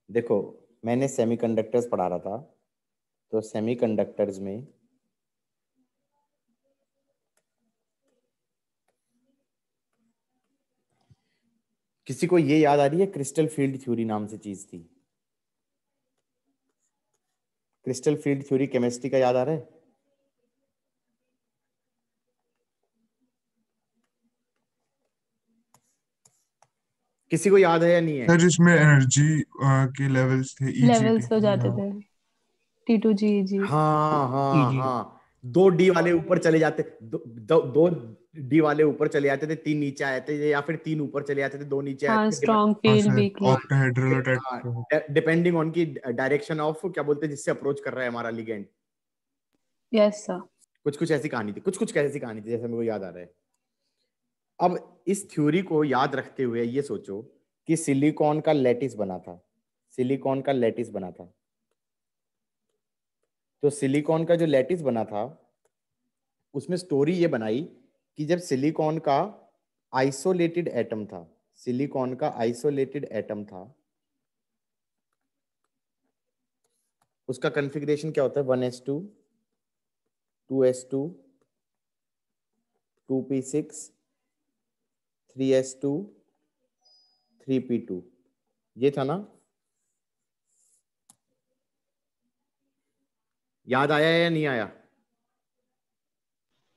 देखो, मैंने सेमीकंडक्टर्स पढ़ा रहा था, तो सेमीकंडक्टर्स में किसी को ये याद आ रही है, क्रिस्टल फील्ड थ्योरी नाम से चीज थी। क्रिस्टल फील्ड थ्योरी केमिस्ट्री का याद आ रहा है? किसी को याद है या नहीं है? सर जिसमें एनर्जी के लेवल्स थे, ईजी लेवल्स हो टी, जाते हाँ। थे, T2G, हाँ हाँ ईजी। हाँ। दो डी वाले ऊपर चले जाते, दो डी वाले ऊपर चले जाते थे, तीन नीचे आए थे, या फिर तीन ऊपर चले जाते थे, दो नीचे आए हाँ, थे। स्ट्रॉन्ग हाँ field, sir, weak field. Octahedral attack. हाँ, डिपेंडिंग ऑन की डायरेक्शन ऑफ, क्या बोलते हैं, जिससे अप्रोच कर रहा है हमारा लिगेंड। Yes sir. कुछ कुछ ऐसी कहानी थी, कुछ कुछ ऐसी कहानी थी, जैसे मेरे को याद आ रहा है। अब इस थ्योरी को याद रखते हुए ये सोचो कि सिलिकॉन का लैटिस बना था, सिलिकॉन का लैटिस बना था। तो सिलिकॉन का जो लैटिस बना था, उसमें स्टोरी ये बनाई कि जब सिलिकॉन का आइसोलेटेड एटम था, सिलिकॉन का आइसोलेटेड एटम था, उसका कॉन्फ़िगरेशन क्या होता है? 1s2, 2s2, 2p6, 3s2, 3p2, ये था ना? याद आया या नहीं आया?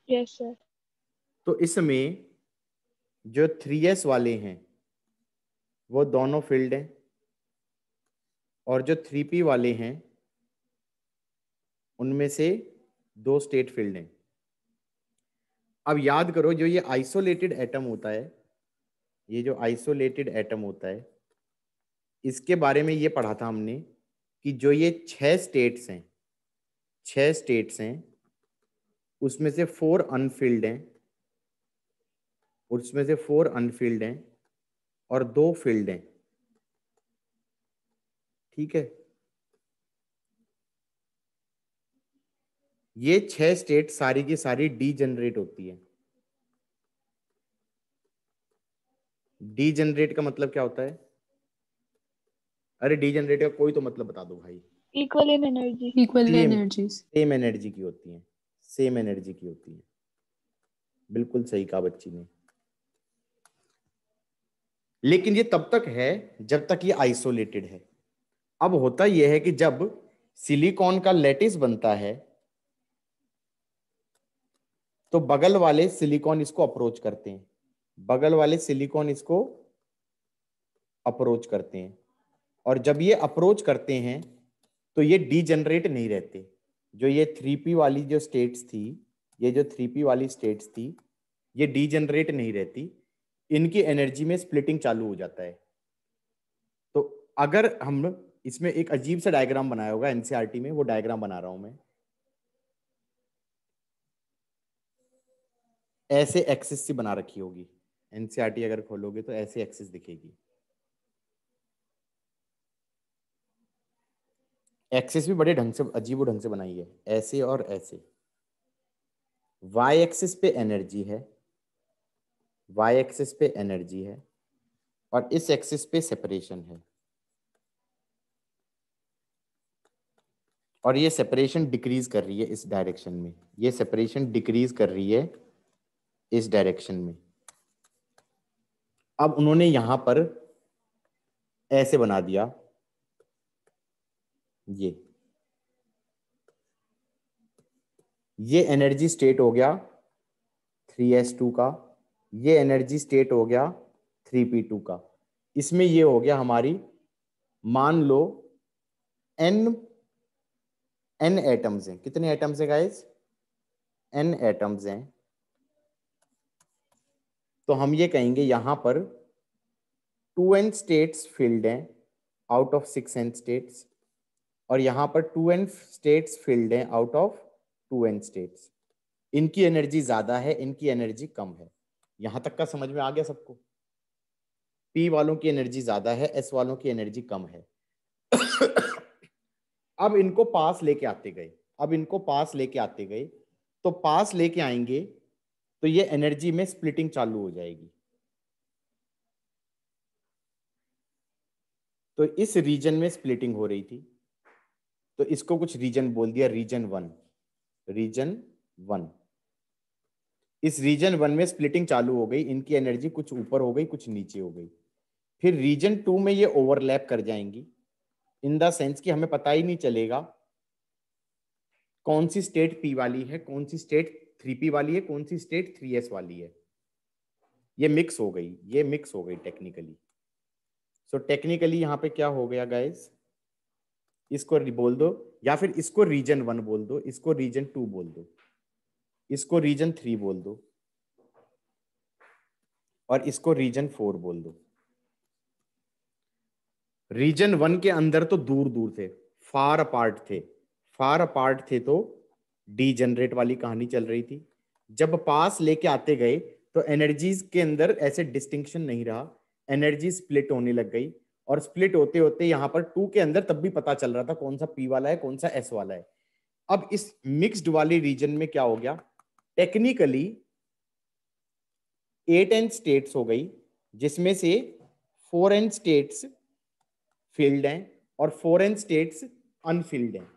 Yes sir. तो इसमें जो 3s वाले हैं वो दोनों फील्ड हैं, और जो 3p वाले हैं उनमें से दो स्टेट फील्ड हैं। अब याद करो, जो ये आइसोलेटेड एटम होता है, ये जो आइसोलेटेड एटम होता है, इसके बारे में ये पढ़ा था हमने कि जो ये 6 स्टेट्स हैं, 6 स्टेट्स हैं, उसमें से 4 अनफिल्ड हैं, उसमें से 4 अनफिल्ड हैं और 2 फील्ड हैं। ठीक है? ये 6 स्टेट सारी की सारी डी जनरेट होती है। डी जनरेट का मतलब क्या होता है? अरे डी जनरेट का कोई तो मतलब बता दो भाई। Equal in energy. Equal same, energies. Same energy की होती है, सेम एनर्जी की होती है। बिल्कुल सही कहा बच्ची ने। लेकिन ये तब तक है जब तक ये आइसोलेटेड है। अब होता यह है कि जब सिलिकॉन का लैटिस बनता है, तो बगल वाले सिलिकॉन इसको अप्रोच करते हैं, बगल वाले सिलिकॉन इसको अप्रोच करते हैं। और जब ये अप्रोच करते हैं तो ये डीजनरेट नहीं रहते। जो ये 3p वाली जो स्टेट्स थी, ये जो 3p वाली स्टेट्स थी, ये डीजनरेट नहीं रहती, इनकी एनर्जी में स्प्लिटिंग चालू हो जाता है। तो अगर हम इसमें एक अजीब सा डायग्राम बनाया होगा एनसीईआरटी में, वो डायग्राम बना रहा हूं मैं। ऐसे एक्सिस सी बना रखी होगी, एनसीईआरटी अगर खोलोगे तो ऐसे एक्सिस दिखेगी। एक्सिस भी बड़े ढंग से, अजीब ढंग से बनाई है, ऐसे और ऐसे। वाई एक्सिस पे एनर्जी है, वाई एक्सिस पे एनर्जी है, और इस एक्सिस पे सेपरेशन है। और ये सेपरेशन डिक्रीज कर रही है इस डायरेक्शन में, ये सेपरेशन डिक्रीज कर रही है इस डायरेक्शन में। अब उन्होंने यहां पर ऐसे बना दिया, ये एनर्जी स्टेट हो गया 3s2 का, ये एनर्जी स्टेट हो गया 3p2 का। इसमें ये हो गया हमारी, मान लो n, n एटम्स हैं। कितने एटम्स हैं गाइस? n एटम्स हैं। तो हम ये कहेंगे यहां पर 2n स्टेट्स फील्ड हैं आउट ऑफ 6n स्टेट्स, और यहां पर 2n स्टेट्स फील्ड हैं आउट ऑफ 2n स्टेट्स। इनकी एनर्जी ज्यादा है, इनकी एनर्जी कम है। यहां तक का समझ में आ गया सबको? P वालों की एनर्जी ज्यादा है, S वालों की एनर्जी कम है। अब इनको पास लेके आते गए, अब इनको पास लेके आते गए, तो पास लेके आएंगे तो ये एनर्जी में स्प्लिटिंग चालू हो जाएगी। तो इस रीजन में स्प्लिटिंग हो रही थी, तो इसको कुछ रीजन बोल दिया, रीजन 1। रीजन 1, इस रीजन 1 में स्प्लिटिंग चालू हो गई, इनकी एनर्जी कुछ ऊपर हो गई कुछ नीचे हो गई। फिर रीजन 2 में ये ओवरलैप कर जाएंगी, इन द सेंस कि हमें पता ही नहीं चलेगा कौन सी स्टेट P वाली है, कौन सी स्टेट 3P वाली है, कौन सी स्टेट 3S वाली है। ये मिक्स हो गई, ये मिक्स हो गई टेक्निकली। सो टेक्निकली यहाँ पे क्या हो गया गाइस, इसको बोल दो, या फिर इसको रीजन 1 बोल दो, इसको रीजन 2 बोल दो, इसको रीजन 3 बोल दो, और इसको रीजन 4 बोल दो। रीजन 1 के अंदर तो दूर दूर थे, फार अपार्ट थे, फार अपार्ट थे तो डीजनरेट वाली कहानी चल रही थी। जब पास लेके आते गए तो एनर्जीज के अंदर ऐसे डिस्टिंक्शन नहीं रहा, एनर्जी स्प्लिट होने लग गई, और स्प्लिट होते होते यहाँ पर 2 के अंदर तब भी पता चल रहा था कौन सा P वाला है कौन सा S वाला है। अब इस मिक्स्ड वाली रीजन में क्या हो गया, टेक्निकली 8n स्टेट्स हो गई, जिसमें से 4n स्टेट्स फिल्ड हैं और 4n स्टेट्स अनफिल्ड हैं।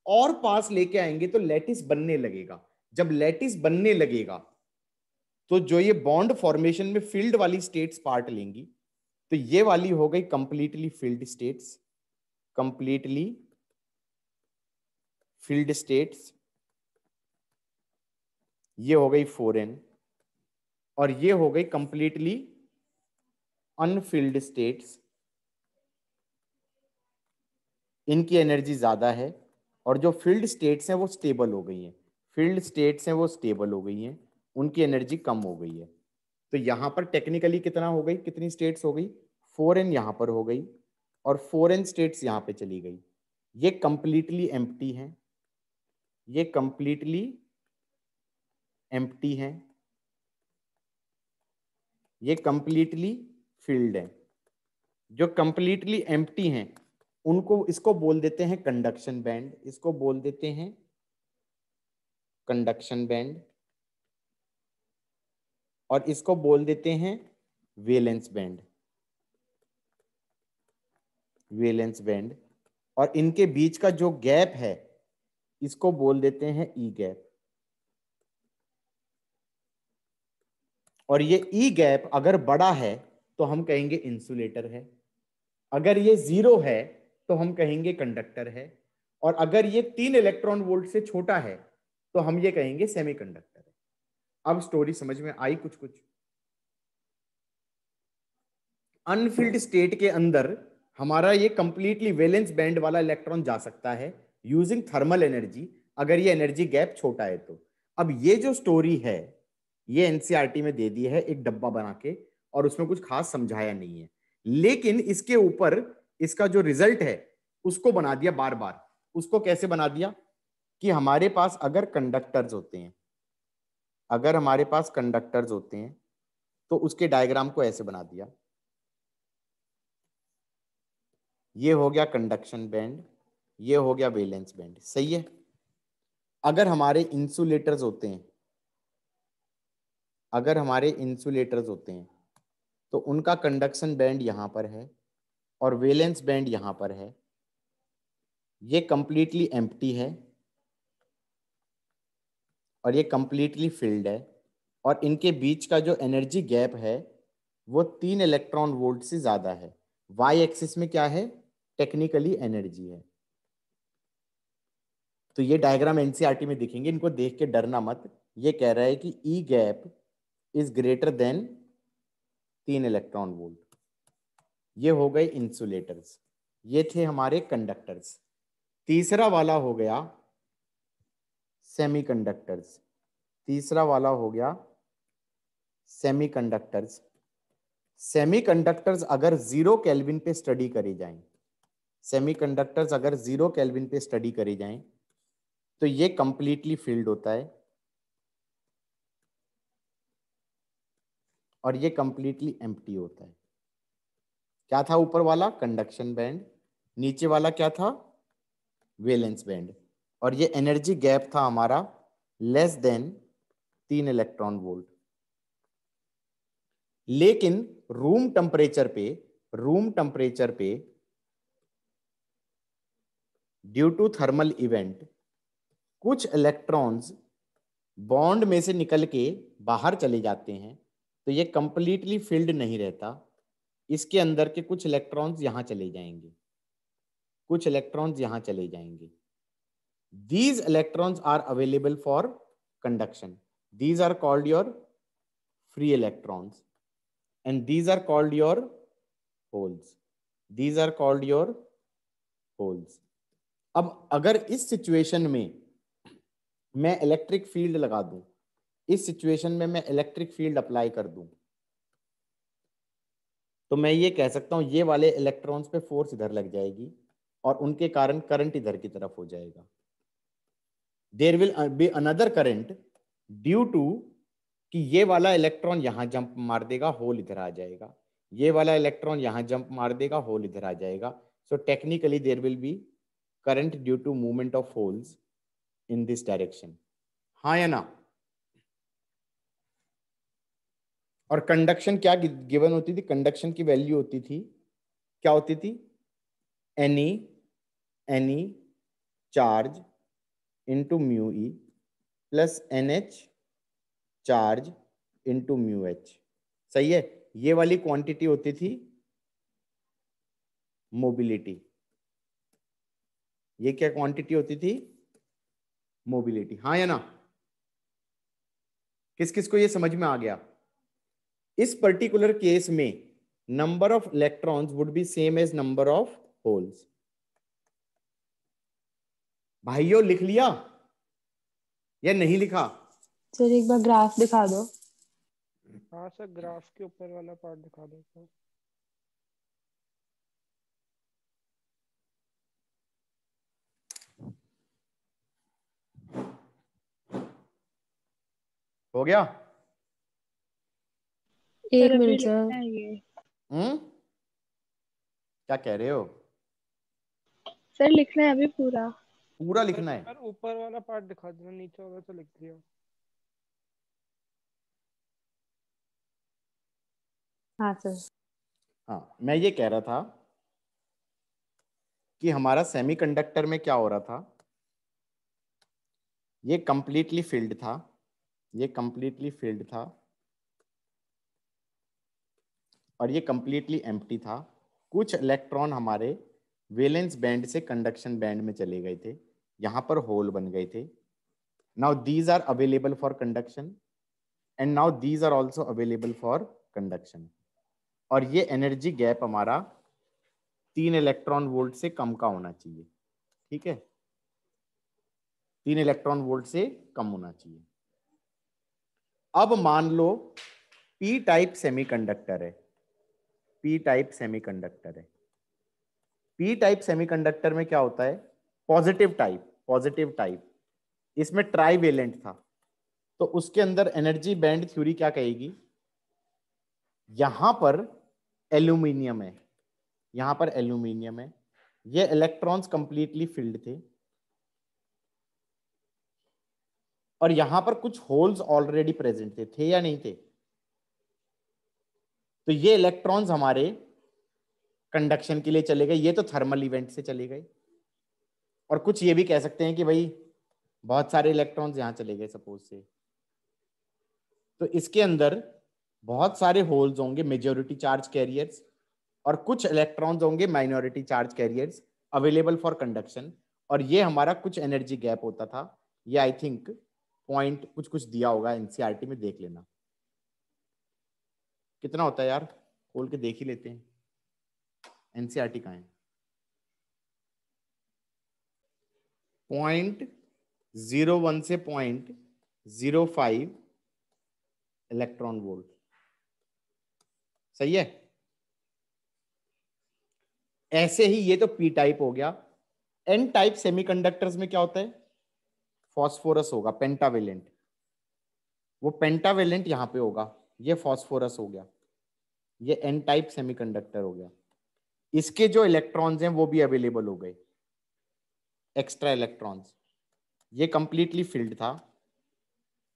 और पास लेके आएंगे तो लैटिस बनने लगेगा। जब लैटिस बनने लगेगा तो जो ये बॉन्ड फॉर्मेशन में फिल्ड वाली स्टेट्स पार्ट लेंगी, तो ये वाली हो गई completely filled states, completely filled states, ये हो गई 4n, और ये हो गई कंप्लीटली अनफिल्ड स्टेट्स। इनकी एनर्जी ज्यादा है, और जो फील्ड स्टेट्स हैं वो स्टेबल हो गई हैं, फील्ड स्टेट्स हैं वो स्टेबल हो गई हैं, उनकी एनर्जी कम हो गई है। तो यहाँ पर टेक्निकली कितना हो गई, कितनी स्टेट्स हो गई, 4n यहाँ पर हो गई, और 4n स्टेट्स यहाँ पे चली गई। ये कंप्लीटली एम्प्टी हैं, ये कंप्लीटली एम्प्टी हैं, ये कंप्लीटली फील्ड है। जो कंप्लीटली एम्प्टी हैं उनको, इसको बोल देते हैं कंडक्शन बैंड, इसको बोल देते हैं कंडक्शन बैंड, और इसको बोल देते हैं वेलेंस बैंड, वेलेंस बैंड। और इनके बीच का जो गैप है इसको बोल देते हैं ई गैप। और ये ई गैप अगर बड़ा है तो हम कहेंगे इंसुलेटर है, अगर ये 0 है तो हम कहेंगे कंडक्टर है, और अगर ये 3 इलेक्ट्रॉन वोल्ट से छोटा है तो हम ये कहेंगे सेमीकंडक्टर है। अब स्टोरी समझ में आई कुछ कुछ। अनफिल्ड स्टेट के अंदर हमारा ये कंप्लीटली वैलेंस बैंड वाला इलेक्ट्रॉन जा सकता है यूजिंग थर्मल एनर्जी, अगर ये एनर्जी गैप छोटा है तो। अब ये जो स्टोरी है ये एनसीईआरटी में दे दी है एक डब्बा बना के, और उसमें कुछ खास समझाया नहीं है, लेकिन इसके ऊपर इसका जो रिजल्ट है उसको बना दिया बार बार। उसको कैसे बना दिया कि हमारे पास अगर कंडक्टर्स होते हैं, अगर हमारे पास कंडक्टर्स होते हैं तो उसके डायग्राम को ऐसे बना दिया, ये हो गया कंडक्शन बैंड, ये हो गया वैलेंस बैंड, सही है। अगर हमारे इंसुलेटर्स होते हैं, अगर हमारे इंसुलेटर्स होते हैं तो उनका कंडक्शन बैंड यहां पर है और वैलेंस बैंड यहां पर है, ये कंप्लीटली एम्प्टी है और ये कंप्लीटली फिल्ड है, और इनके बीच का जो एनर्जी गैप है वो 3 इलेक्ट्रॉन वोल्ट से ज्यादा है। वाई एक्सिस में क्या है, टेक्निकली एनर्जी है। तो ये डायग्राम एनसीईआरटी में दिखेंगे, इनको देख के डरना मत। ये कह रहा है कि E gap is greater than 3 electron volt. ये हो गए इंसुलेटर्स, ये थे हमारे कंडक्टर्स। तीसरा वाला हो गया सेमीकंडक्टर्स, तीसरा वाला हो गया सेमीकंडक्टर्स। सेमीकंडक्टर्स अगर 0 केल्विन पे स्टडी करे जाएं, सेमीकंडक्टर्स अगर 0 केल्विन पे स्टडी करे जाएं तो ये कंप्लीटली फिल्ड होता है और ये कंप्लीटली एम्प्टी होता है। क्या था ऊपर वाला, कंडक्शन बैंड, नीचे वाला क्या था, वैलेंस बैंड, और ये एनर्जी गैप था हमारा लेस देन 3 इलेक्ट्रॉन वोल्ट। लेकिन रूम टेम्परेचर पे ड्यू टू थर्मल इवेंट कुछ इलेक्ट्रॉन्स बॉन्ड में से निकल के बाहर चले जाते हैं, तो ये कंप्लीटली फिल्ड नहीं रहता, इसके अंदर के कुछ इलेक्ट्रॉन्स यहां चले जाएंगे, कुछ इलेक्ट्रॉन्स यहां चले जाएंगे. These electrons are available for conduction. These are called your free electrons, and these are called your holes. These are called your holes. अब अगर इस सिचुएशन में मैं इलेक्ट्रिक फील्ड लगा दूं, इस सिचुएशन में मैं इलेक्ट्रिक फील्ड अप्लाई कर दूं, तो मैं ये कह सकता हूं ये वाले इलेक्ट्रॉन्स पे फोर्स इधर लग जाएगी और उनके कारण करंट इधर की तरफ हो जाएगा. There will be another current due to कि ये वाला इलेक्ट्रॉन यहां जंप मार देगा, होल इधर आ जाएगा, ये वाला इलेक्ट्रॉन यहां जंप मार देगा, होल इधर आ जाएगा. So technically there will be current due to movement of holes in this direction. हाँ या ना? और कंडक्शन क्या गिवन होती थी? कंडक्शन की वैल्यू होती थी, क्या होती थी? Any charge into mu E plus NH charge into mu H. सही है? ये वाली क्वांटिटी होती थी मोबिलिटी. ये क्या क्वांटिटी होती थी? मोबिलिटी. हाँ या ना? किस किस को ये समझ में आ गया? इस पर्टिकुलर केस में number of electrons would be same as number of holes. भाइयों लिख लिया या नहीं लिखा? सर एक बार ग्राफ दिखा दो. हाँ सर, ग्राफ के ऊपर वाला पार्ट दिखा दो सर. हो गया? एक सर अभी मिनट लिखना सर. है ये. क्या कह रहे हो? सर लिखना है अभी पूरा. पूरा लिखना है? सर ऊपर वाला पार्ट दिखा देना, नीचे वाला तो लिख दिया. हाँ सर. हाँ, मैं ये कह रहा था कि हमारा सेमीकंडक्टर में क्या हो रहा था, ये कंप्लीटली फिल्ड था, ये कंप्लीटली फिल्ड था और ये कंप्लीटली एम्प्टी था. कुछ इलेक्ट्रॉन हमारे वैलेंस बैंड से कंडक्शन बैंड में चले गए थे, यहां पर होल बन गए थे. Now these are available for conduction and now these are also available for conduction. और ये एनर्जी गैप हमारा 3 इलेक्ट्रॉन वोल्ट से कम का होना चाहिए. ठीक है, 3 इलेक्ट्रॉन वोल्ट से कम होना चाहिए. अब मान लो पी टाइप सेमीकंडक्टर है, पी टाइप सेमीकंडक्टर है. पी टाइप सेमीकंडक्टर में क्या होता है? Positive type, positive type. इसमें ट्राईवेलेंट था, तो उसके अंदर एनर्जी बैंड थ्योरी क्या कहेगी? यहां पर एल्यूमिनियम है, यहां पर एल्यूमिनियम है, ये इलेक्ट्रॉन्स कंप्लीटली फिल्ड थे और यहां पर कुछ होल्स ऑलरेडी प्रेजेंट थे या नहीं थे? तो ये इलेक्ट्रॉन्स हमारे कंडक्शन के लिए चले गए, ये तो थर्मल इवेंट से चले गए. और कुछ ये भी कह सकते हैं कि भाई बहुत सारे इलेक्ट्रॉन्स यहां चले गए सपोज से, तो इसके अंदर बहुत सारे होल्स होंगे, मेजॉरिटी चार्ज कैरियर्स, और कुछ इलेक्ट्रॉन्स होंगे minority charge carriers available for conduction. और ये हमारा कुछ एनर्जी गैप होता था. ये आई थिंक पॉइंट कुछ कुछ दिया होगा एनसीईआरटी में, देख लेना कितना होता है यार, खोल के देख ही लेते हैं. एनसीईआरटी कहाँ है? 0.01 से 0.05 इलेक्ट्रॉन वोल्ट. सही है? ऐसे ही ये तो पी टाइप हो गया. एन टाइप सेमीकंडक्टर्स में क्या होता है? फॉस्फोरस होगा, पेंटावेलेंट. वो पेंटावेलेंट यहां पे होगा, ये फॉस्फोरस हो गया, ये एन टाइप सेमीकंडक्टर हो गया. इसके जो इलेक्ट्रॉन्स हैं वो भी अवेलेबल हो गए, एक्स्ट्रा इलेक्ट्रॉन्स. ये कंप्लीटली फिल्ड था.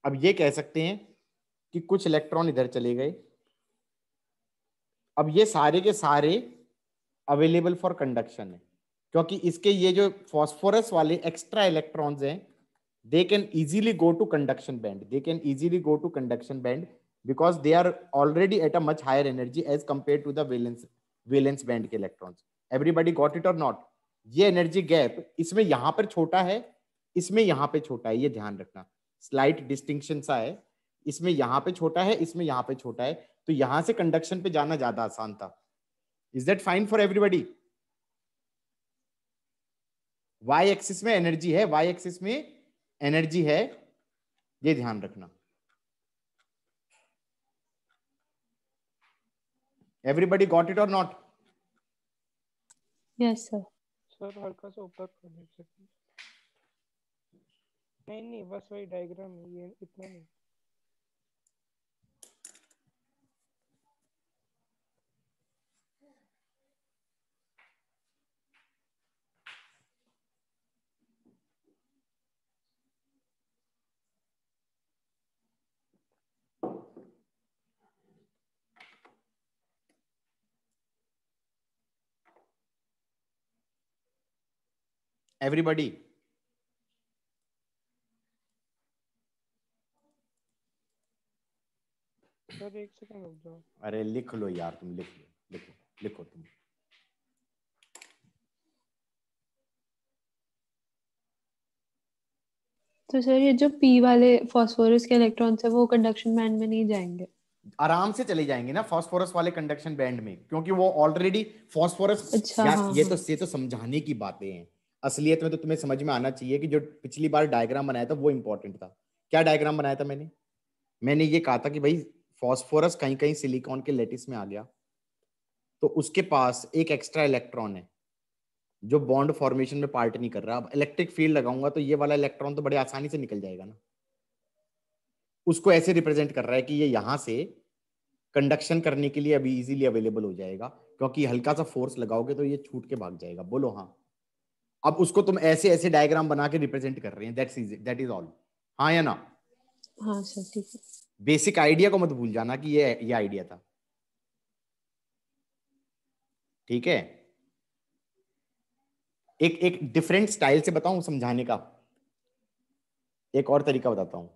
अब ये कह सकते हैं कि कुछ इलेक्ट्रॉन इधर चले गए. अब ये सारे के सारे अवेलेबल फॉर कंडक्शन है. क्योंकि इसके ये जो फॉस्फोरस वाले एक्स्ट्रा इलेक्ट्रॉन्स हैं, they can easily go to conduction band. They can easily go to conduction band because they are already at a much higher energy as compared to the valence band के electrons. Everybody got it or not? ये energy gap इसमें यहां पर छोटा है, इसमें यहां पे छोटा है, ये ध्यान रखना, स्लाइट डिस्टिंक्शन सा है, इसमें यहां पे छोटा है, इसमें यहां पे छोटा है, तो यहां से कंडक्शन पे जाना ज्यादा आसान था. Is that fine for everybody? Y axis में एनर्जी है, वाई एक्सिस में एनर्जी है, ये ध्यान रखना. एवरीबॉडी गॉट इट और नॉट? Yes sir. सर हल्का सा ऊपर कर दीजिए. नहीं बस वही डायग्राम है, ये इतना नहीं. एवरीबॉडी सर एक सेकंड रुक जाओ. अरे लिख लो यार, तुम लिख लो, लिखो लिखो तुम. तो सर ये जो पी वाले फॉस्फोरस के इलेक्ट्रॉन्स है वो कंडक्शन बैंड में नहीं जाएंगे? आराम से चले जाएंगे ना फॉस्फोरस वाले कंडक्शन बैंड में, क्योंकि वो ऑलरेडी फॉस्फोरस. अच्छा, यार हाँ, ये तो समझाने की बातें हैं, असलियत में तो तुम्हें समझ में आना चाहिए कि जो पिछली बार डायग्राम बनाया था वो इंपॉर्टेंट था. क्या डायग्राम बनाया था मैंने ये कहा था कि भाई फॉस्फोरस कहीं कहीं सिलिकॉन के लेटिस में आ गया तो उसके पास एक एक्स्ट्रा इलेक्ट्रॉन है जो बॉन्ड फॉर्मेशन में पार्ट नहीं कर रहा. अब इलेक्ट्रिक फील्ड लगाऊंगा तो ये वाला इलेक्ट्रॉन तो बड़े आसानी से निकल जाएगा ना. उसको ऐसे रिप्रेजेंट कर रहा है कि ये यहां से कंडक्शन करने के लिए अभी इजीली अवेलेबल हो जाएगा, क्योंकि हल्का सा फोर्स लगाओगे तो ये छूट के भाग जाएगा. बोलो हाँ. अब उसको तुम ऐसे ऐसे डायग्राम बना के रिप्रेजेंट कर रहे हैं, दैट इज ऑल. हाँ या ना? हाँ सर ठीक है. बेसिक आइडिया को मत भूल जाना कि ये आइडिया था. ठीक है. एक डिफरेंट स्टाइल से बताऊं समझाने का, एक और तरीका बताता हूं.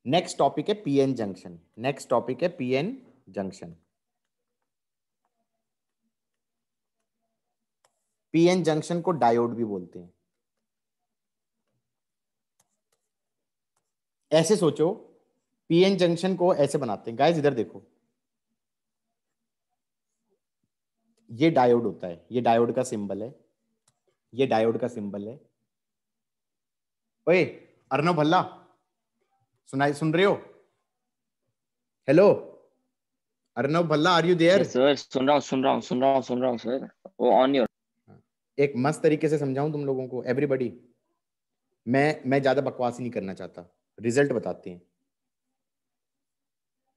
नेक्स्ट टॉपिक है पीएन जंक्शन. नेक्स्ट टॉपिक है पीएन जंक्शन. पीएन जंक्शन को डायोड भी बोलते हैं. ऐसे सोचो, पीएन जंक्शन को ऐसे बनाते हैं. गाइस इधर देखो, ये डायोड होता है, ये डायोड का सिंबल है, ये डायोड का सिंबल है. ओए अर्नव भल्ला, सुन रहे हो? Hello Arnav Bhalla, are you there? Sir सुन रहा हूँ सर. वो ऑन योर. एक मस्त तरीके से समझाऊं तुम लोगों को. एवरीबॉडी, मैं ज्यादा बकवास नहीं करना चाहता, रिजल्ट बताते हैं.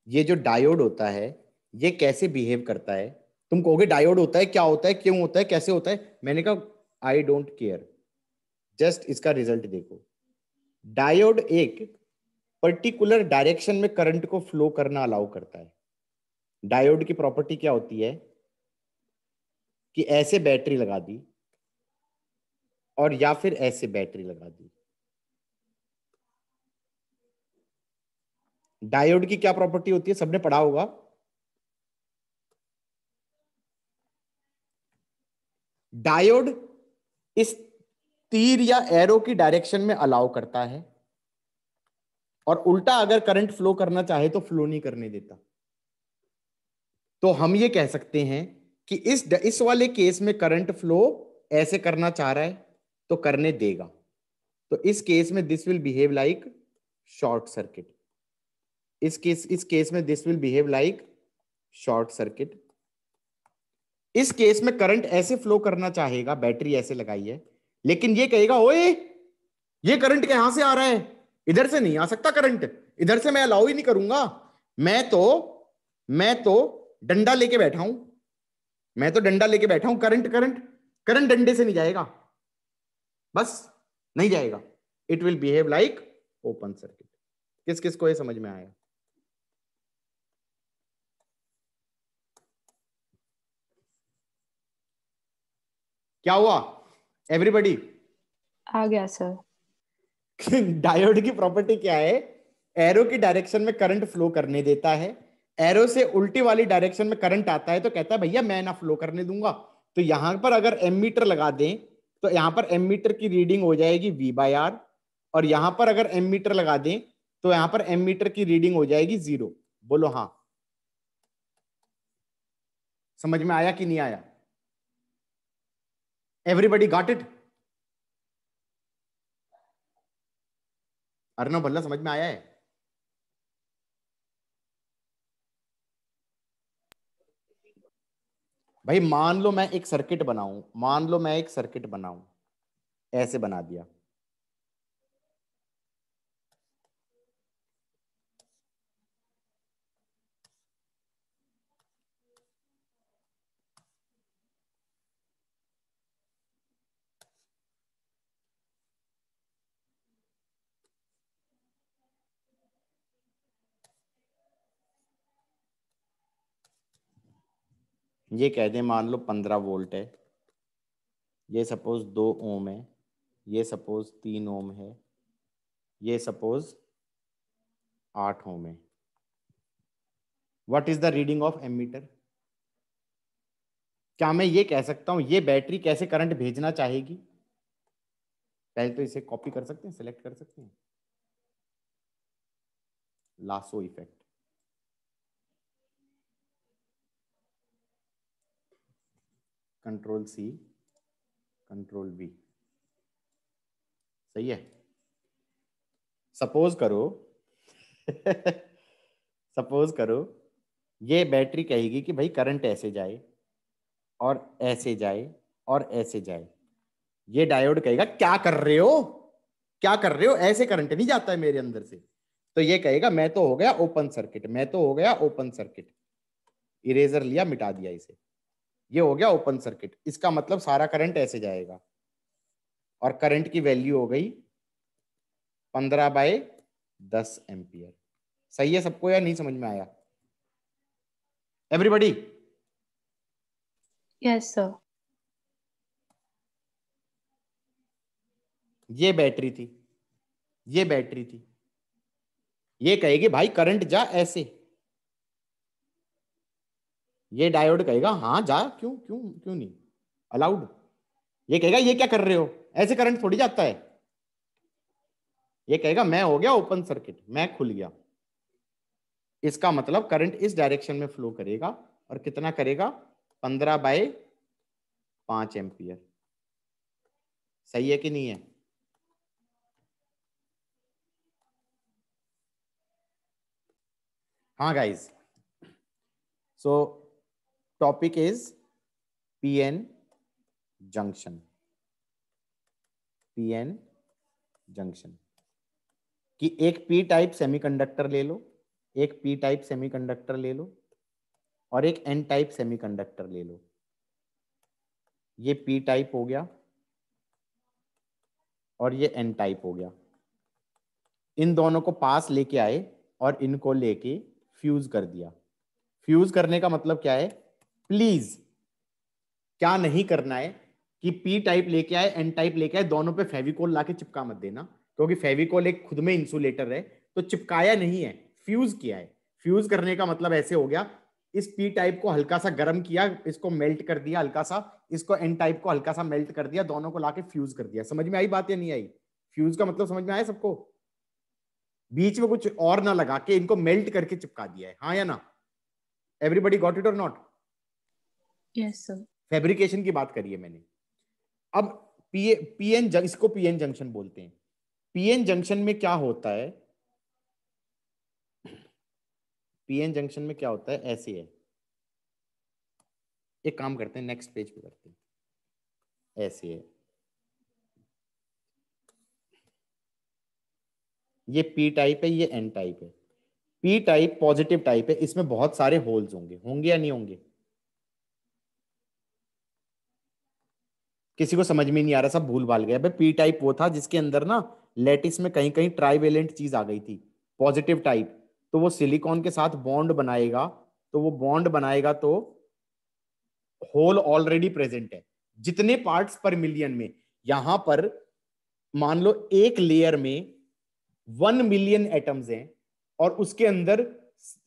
ये जो डायोड होता है ये कैसे बिहेव करता है. तुम कहोगे डायोड होता है, क्या होता है, क्यों होता है, कैसे होता है? मैंने कहा आई डोंट केयर, जस्ट इसका रिजल्ट देखो. डायोड एक पर्टिकुलर डायरेक्शन में करंट को फ्लो करना अलाउ करता है. डायोड की प्रॉपर्टी क्या होती है कि ऐसे बैटरी लगा दी और या फिर ऐसे बैटरी लगा दी. डायोड की क्या प्रॉपर्टी होती है, सबने पढ़ा होगा. डायोड इस तीर या एरो की डायरेक्शन में अलाउ करता है और उल्टा अगर करंट फ्लो करना चाहे तो फ्लो नहीं करने देता. तो हम ये कह सकते हैं कि इस वाले केस में करंट फ्लो ऐसे करना चाह रहा है तो करने देगा. तो इस केस में this will behave like short circuit. इस केस में this will behave like short circuit. इस केस में करंट ऐसे फ्लो करना चाहेगा, बैटरी ऐसे लगाई है, लेकिन ये कहेगा ओए ये करंट कहां से आ रहा है, इधर से नहीं आ सकता करंट, इधर से मैं अलाउ ही नहीं करूंगा. मैं तो डंडा लेके बैठा हूं, करंट डंडे से नहीं जाएगा, बस नहीं जाएगा. It will behave like open circuit. किस किस को ये समझ में आया? क्या हुआ एवरीबॉडी? आ गया सर। डायोड की प्रॉपर्टी क्या है? एरो की डायरेक्शन में करंट फ्लो करने देता है, एरो से उल्टी वाली डायरेक्शन में करंट आता है तो कहता है भैया मैं ना फ्लो करने दूंगा। तो यहां पर अगर एमीटर लगा दें तो यहां पर एमीटर की रीडिंग हो जाएगी V/R, और यहां पर अगर एमीटर लगा दें तो यहां पर एमीटर की रीडिंग हो जाएगी 0। बोलो हाँ। समझ में आया कि नहीं आया? Everybody got it? Arnav Bhalla समझ में आया है? भाई मान लो मैं एक सर्किट बनाऊं, ऐसे बना दिया। ये कह दें मान लो 15 वोल्ट है, ये सपोज 2 ओम है, ये सपोज 3 ओम है, ये सपोज 8 ओम है। What is the reading of ammeter? क्या मैं ये कह सकता हूं ये बैटरी कैसे करंट भेजना चाहेगी? पहले तो इसे कॉपी कर सकते हैं, सिलेक्ट कर सकते हैं, lasso effect, control C, control V। सही है। सपोज करो ये बैटरी कहेगी कि भाई करंट ऐसे जाए और ऐसे जाए और ऐसे जाए। ये डायोड कहेगा क्या कर रहे हो, ऐसे करंट नहीं जाता है मेरे अंदर से। तो ये कहेगा मैं तो हो गया ओपन सर्किट, इरेजर लिया, मिटा दिया इसे, ये हो गया ओपन सर्किट। इसका मतलब सारा करंट ऐसे जाएगा और करंट की वैल्यू हो गई 15/10 एम्पियर। सही है सबको या नहीं समझ में आया? एवरीबॉडी? Yes sir. ये बैटरी थी, ये कहेगी भाई करंट जा ऐसे, ये डायोड कहेगा हाँ जा, क्यों नहीं अलाउड। ये कहेगा ये क्या कर रहे हो, ऐसे करंट थोड़ी जाता है। ये कहेगा मैं हो गया ओपन सर्किट, मैं खुल गया। इसका मतलब करंट इस डायरेक्शन में फ्लो करेगा और कितना करेगा? 15/5 एम्पियर। सही है कि नहीं है? हाँ guys, so topic is PN junction कि एक P टाइप सेमीकंडक्टर ले लो, एक P टाइप सेमीकंडक्टर ले लो और एक N टाइप सेमीकंडक्टर ले लो। ये P टाइप हो गया और ये N टाइप हो गया। इन दोनों को पास लेके आए और इनको लेके फ्यूज कर दिया। फ्यूज करने का मतलब क्या है? प्लीज क्या नहीं करना है कि P टाइप लेके आए N टाइप लेके आए, दोनों पे फेविकोल लाके चिपका मत देना, क्योंकि फेविकोल एक खुद में इंसुलेटर है। तो चिपकाया नहीं है, फ्यूज किया है। फ्यूज करने का मतलब ऐसे हो गया, इस P टाइप को हल्का सा गर्म किया, इसको मेल्ट कर दिया हल्का सा, इसको N टाइप को हल्का सा मेल्ट कर दिया, दोनों को लाके फ्यूज कर दिया। समझ में आई बात या नहीं आई? फ्यूज का मतलब समझ में आया सबको? बीच में कुछ और ना लगा के इनको मेल्ट करके चिपका दिया है। हाँ या ना? एवरीबॉडी गॉट इट और नॉट? Yes sir. फैब्रिकेशन की बात करी है मैंने। अब इसको पीएन जंक्शन बोलते हैं। पीएन जंक्शन में क्या होता है? पीएन जंक्शन में क्या होता है? ऐसे है, एक काम करते हैं नेक्स्ट पेज पे करते हैं। ऐसे है, ये P टाइप है, ये N टाइप है। P टाइप पॉजिटिव टाइप है, इसमें बहुत सारे होल्स होंगे या नहीं होंगे? किसी को समझ में नहीं आ रहा, सब भूल भाल गया। भाई P टाइप वो था जिसके अंदर ना लेटिस में कहीं कहीं ट्राइवेलेंट चीज आ गई थी। पॉजिटिव टाइप तो वो सिलिकॉन के साथ बॉन्ड बनाएगा, तो होल ऑलरेडी प्रेजेंट है। जितने पार्ट्स पर मिलियन में, यहां पर मान लो एक लेयर में 1 मिलियन एटम्स हैं और उसके अंदर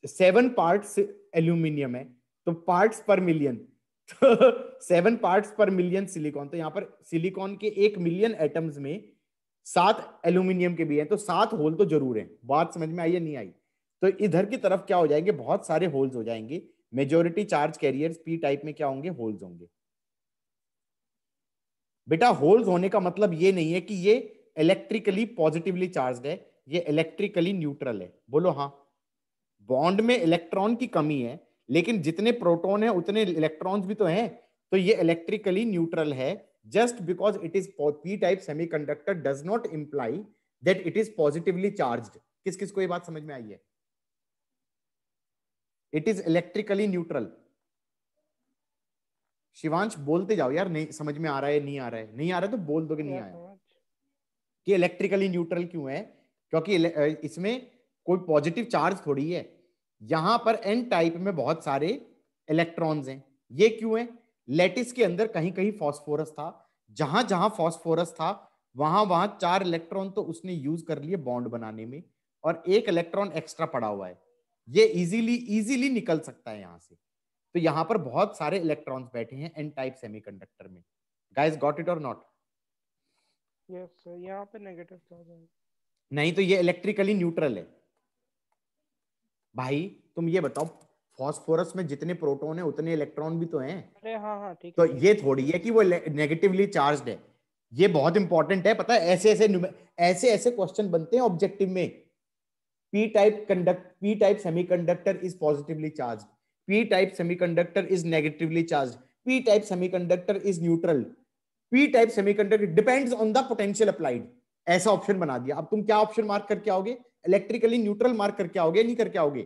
7 पार्ट्स एल्यूमिनियम है, तो पार्ट्स पर मिलियन तो 7 पार्ट्स पर मिलियन सिलिकॉन, तो यहां पर सिलिकॉन के 1 मिलियन एटम्स में 7 एल्यूमिनियम के भी हैं, तो 7 होल तो जरूर है। बात समझ में आई या नहीं आई? तो इधर की तरफ क्या हो जाएंगे, बहुत सारे होल्स हो जाएंगे। Majority charge carriers P type में क्या होंगे, होल्स होंगे। बेटा होल्स होने का मतलब ये नहीं है कि ये इलेक्ट्रिकली पॉजिटिवली चार्ज्ड है, ये इलेक्ट्रिकली न्यूट्रल है। बोलो हाँ। बॉन्ड में इलेक्ट्रॉन की कमी है, लेकिन जितने प्रोटॉन है उतने इलेक्ट्रॉन्स भी तो हैं, तो ये इलेक्ट्रिकली न्यूट्रल है। Just because it is P type semiconductor does not imply that it is positively charged. किस किस को ये बात समझ में आई है? It is electrically neutral. Shivansh बोलते जाओ यार, नहीं समझ में आ रहा है, नहीं आ रहा है, नहीं आ रहा है तो बोल दो कि नहीं क्या आया। समझ? कि इलेक्ट्रिकली न्यूट्रल क्यों है? क्योंकि इसमें कोई पॉजिटिव चार्ज थोड़ी है। यहां पर एन टाइप में बहुत सारे इलेक्ट्रॉन्स हैं। ये क्यों है? लैटिस के अंदर कहीं कहीं फॉस्फोरस था, जहां जहां फॉस्फोरस था वहां वहां 4 इलेक्ट्रॉन तो उसने यूज कर लिए बॉन्ड बनाने में, और 1 इलेक्ट्रॉन एक्स्ट्रा पड़ा हुआ है। ये इजीली निकल सकता है यहां से। तो यहां पर बहुत सारे इलेक्ट्रॉन्स बैठे हैं एन टाइप सेमीकंडक्टर में। गाइस गॉट इट और नॉट? यस सर, यहाँ पे नेगेटिव चार्ज है। नहीं तो ये इलेक्ट्रिकली न्यूट्रल है। भाई तुम ये बताओ, फॉस्फोरस में जितने प्रोटॉन है उतने इलेक्ट्रॉन भी तो हैं। अरे हाँ हाँ ठीक तो है। ये थोड़ी है कि वो नेगेटिवली चार्ज्ड है। ये बहुत इंपॉर्टेंट है, पता है? ऐसे ऐसे क्वेश्चन बनते हैं ऑब्जेक्टिव में। P type semiconductor is positively charged, P type semiconductor is negatively charged, P type semiconductor is neutral, P type semiconductor depends on the potential applied. ऐसा ऑप्शन बना दिया। अब तुम क्या ऑप्शन मार्क करके आओगे? इलेक्ट्रिकली न्यूट्रल मार्क करके आओगे, नहीं करके आओगे?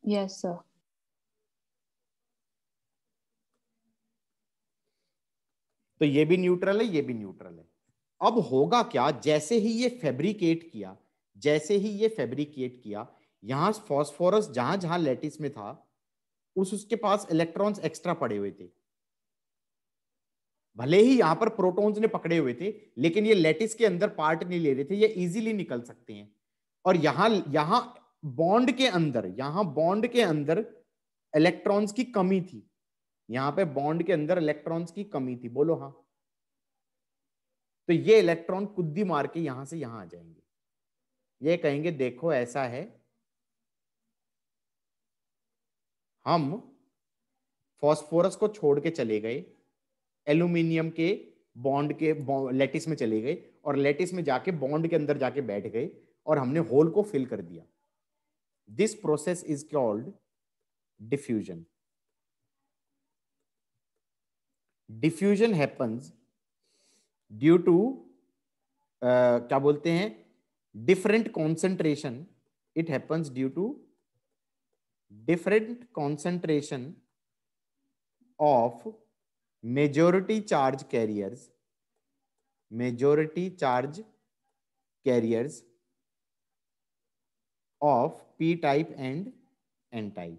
Yes sir. तो ये भी न्यूट्रल है, ये भी न्यूट्रल है। अब होगा क्या, जैसे ही ये फैब्रिकेट किया, यहां फॉस्फोरस जहां जहां लैटिस में था उसके पास इलेक्ट्रॉन्स एक्स्ट्रा पड़े हुए थे। भले ही यहां पर प्रोटॉन्स ने पकड़े हुए थे, लेकिन ये लैटिस के अंदर पार्ट नहीं ले रहे थे, ये इजीली निकल सकते हैं। और यहां यहां बॉन्ड के अंदर इलेक्ट्रॉन्स की कमी थी। यहां पे बॉन्ड के अंदर इलेक्ट्रॉन्स की कमी थी। बोलो हाँ। तो ये इलेक्ट्रॉन कुद्दी मार के यहां से यहां आ जाएंगे। ये कहेंगे देखो ऐसा है, हम फॉस्फोरस को छोड़ के चले गए, एल्यूमिनियम के बॉन्ड के लैटिस में चले गए, और लैटिस में जाके बॉन्ड के अंदर जाके बैठ गए, और हमने होल को फिल कर दिया। This process is called diffusion. Diffusion happens due to क्या बोलते हैं, different concentration. It happens due to different concentration of majority charge carriers of p type and n type।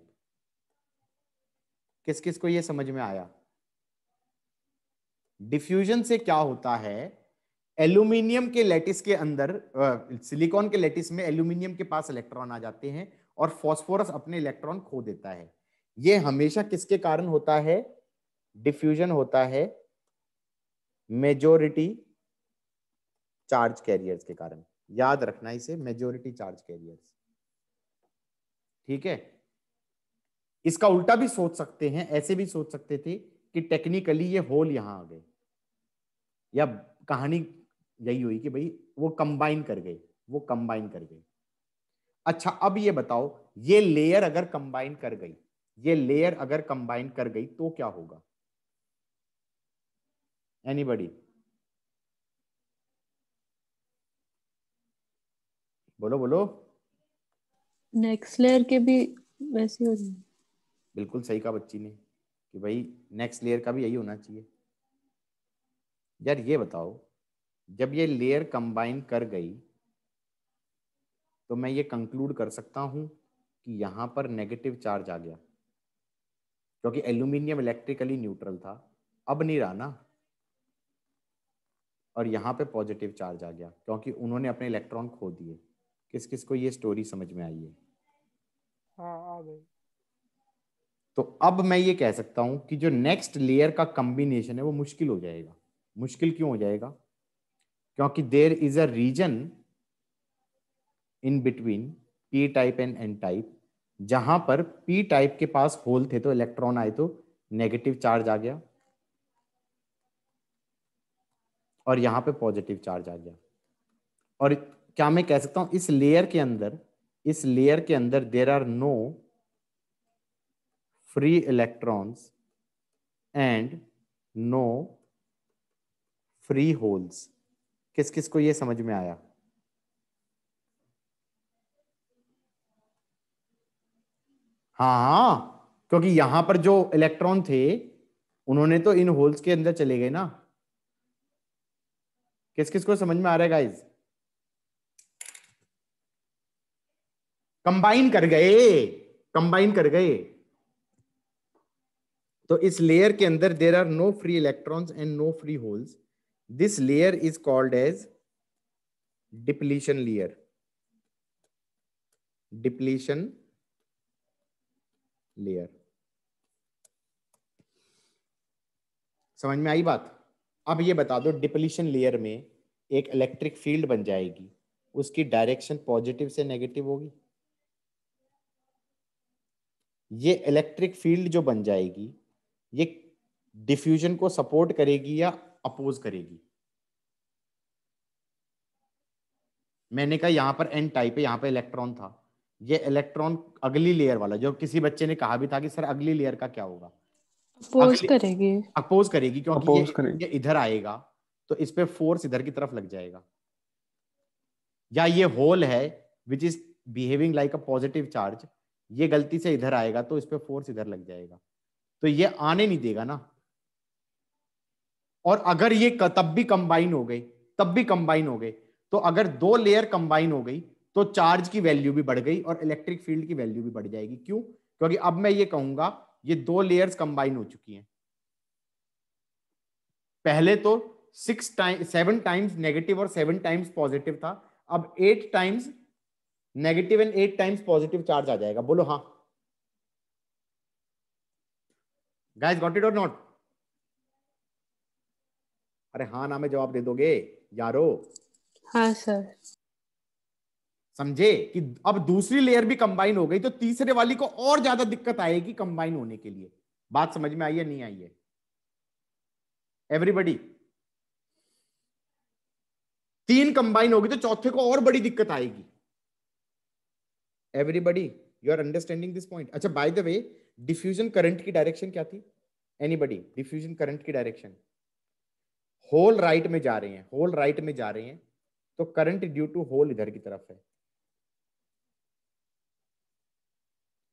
किस किस को ये समझ में आया? डिफ्यूजन से क्या होता है, एल्यूमिनियम के लैटिस के अंदर सिलिकॉन के लैटिस में एल्यूमिनियम के पास इलेक्ट्रॉन आ जाते हैं और फॉस्फोरस अपने इलेक्ट्रॉन खो देता है। ये हमेशा किसके कारण होता है? डिफ्यूजन होता है मेजॉरिटी चार्ज कैरियर्स के कारण। याद रखना इसे, मेजॉरिटी चार्ज कैरियर्स। ठीक है। इसका उल्टा भी सोच सकते हैं, ऐसे भी सोच सकते थे कि टेक्निकली ये होल यहां आ गए, या कहानी यही हुई कि भाई वो कंबाइन कर गए। अच्छा अब ये बताओ, ये लेयर अगर कंबाइन कर गई तो क्या होगा? एनीबॉडी? बोलो बोलो। नेक्स्ट लेयर के भी वैसे हो जाएंगे। बिल्कुल सही कहा बच्ची ने कि भाई नेक्स्ट लेयर का भी यही होना चाहिए। यार ये बताओ, जब ये लेयर कंबाइन कर गई तो मैं ये कंक्लूड कर सकता हूं कि यहां पर नेगेटिव चार्ज आ गया, क्योंकि एल्यूमिनियम इलेक्ट्रिकली न्यूट्रल था। अब नहीं रहा ना, और यहाँ पे पॉजिटिव चार्ज आ गया क्योंकि उन्होंने अपने इलेक्ट्रॉन खो दिए। किस किस को ये स्टोरी समझ में आई है? हाँ आ गई। तो अब मैं ये कह सकता हूं कि जो नेक्स्ट लेयर का कॉम्बिनेशन है वो मुश्किल हो जाएगा। मुश्किल क्यों हो जाएगा? क्योंकि there is a region in between P type and N type, जहां पर पी टाइप के पास होल थे तो इलेक्ट्रॉन आए तो नेगेटिव चार्ज आ गया, और यहां पे पॉजिटिव चार्ज आ गया। और क्या मैं कह सकता हूं इस लेयर के अंदर there are no free electrons and no free holes? किस किस को ये समझ में आया? हाँ, क्योंकि यहां पर जो इलेक्ट्रॉन थे उन्होंने तो इन होल्स के अंदर चले गए ना। किस किस को समझ में आ रहा है गाइस? कंबाइन कर गए। तो इस लेयर के अंदर there are no free electrons and no free holes. This layer is called as depletion layer. Depletion layer. समझ में आई बात? अब ये बता दो, डिप्लीशन लेयर में एक इलेक्ट्रिक फील्ड बन जाएगी, उसकी डायरेक्शन पॉजिटिव से नेगेटिव होगी। ये इलेक्ट्रिक फील्ड जो बन जाएगी ये डिफ्यूजन को सपोर्ट करेगी या अपोज करेगी? मैंने कहा यहां पर एन टाइप है, यहां पर इलेक्ट्रॉन था, ये इलेक्ट्रॉन अगली लेयर वाला, जो किसी बच्चे ने कहा भी था कि सर अगली लेयर का क्या होगा? अपोज करेगी। अपोज करेगी, क्योंकि अपोज करेगी। ये इधर आएगा तो इस पे फोर्स इधर की तरफ लग जाएगा। या ये होल है which is behaving like a positive charge, ये गलती से इधर आएगा तो इस पे फोर्स इधर लग जाएगा, तो ये आने नहीं देगा ना। और अगर ये तब भी कंबाइन हो गई, तो अगर दो लेयर कंबाइन हो गई तो चार्ज की वैल्यू भी बढ़ गई और इलेक्ट्रिक फील्ड की वैल्यू भी बढ़ जाएगी। क्यों? क्योंकि अब मैं ये कहूंगा ये दो लेयर्स कंबाइन हो चुकी हैं। पहले तो 7 टाइम्स नेगेटिव और 7 टाइम्स पॉजिटिव था, अब 8 times negative and 8 times positive charge आ जाएगा। बोलो हाँ। गाइस गॉट इट और नॉट? अरे हाँ ना में जवाब दे दोगे यारो? हाँ सर। समझे कि अब दूसरी लेयर भी कंबाइन हो गई तो तीसरे वाली को और ज्यादा दिक्कत आएगी कंबाइन होने के लिए। बात समझ में आई है नहीं आई है एवरीबॉडी? 3 कंबाइन होगी तो चौथे को और बड़ी दिक्कत आएगी। Everybody you are understanding this point? अच्छा by the way, diffusion current की डायरेक्शन क्या थी? एनीबॉडी? डिफ्यूजन करंट की डायरेक्शन होल राइट में जा रहे हैं, तो करंट ड्यू टू होल इधर की तरफ है,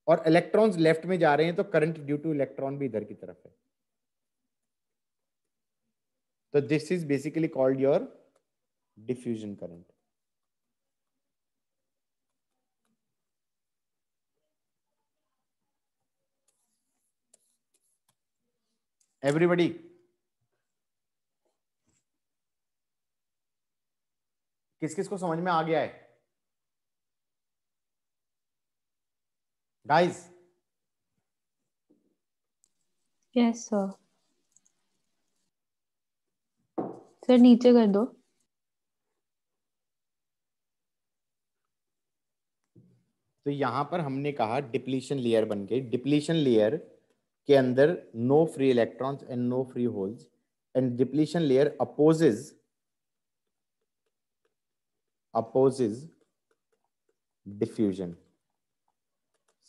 और इलेक्ट्रॉन्स लेफ्ट में जा रहे हैं तो करंट ड्यू टू इलेक्ट्रॉन भी इधर की तरफ है। तो this is basically called your diffusion current. Everybody? किस किस को समझ में आ गया है गाइस? Yes sir. सर नीचे कर दो। तो यहां पर हमने कहा डिप्लीशन लेयर बन गई। डिप्लीशन लेयर के अंदर no free electrons and no free holes, and depletion layer opposes diffusion.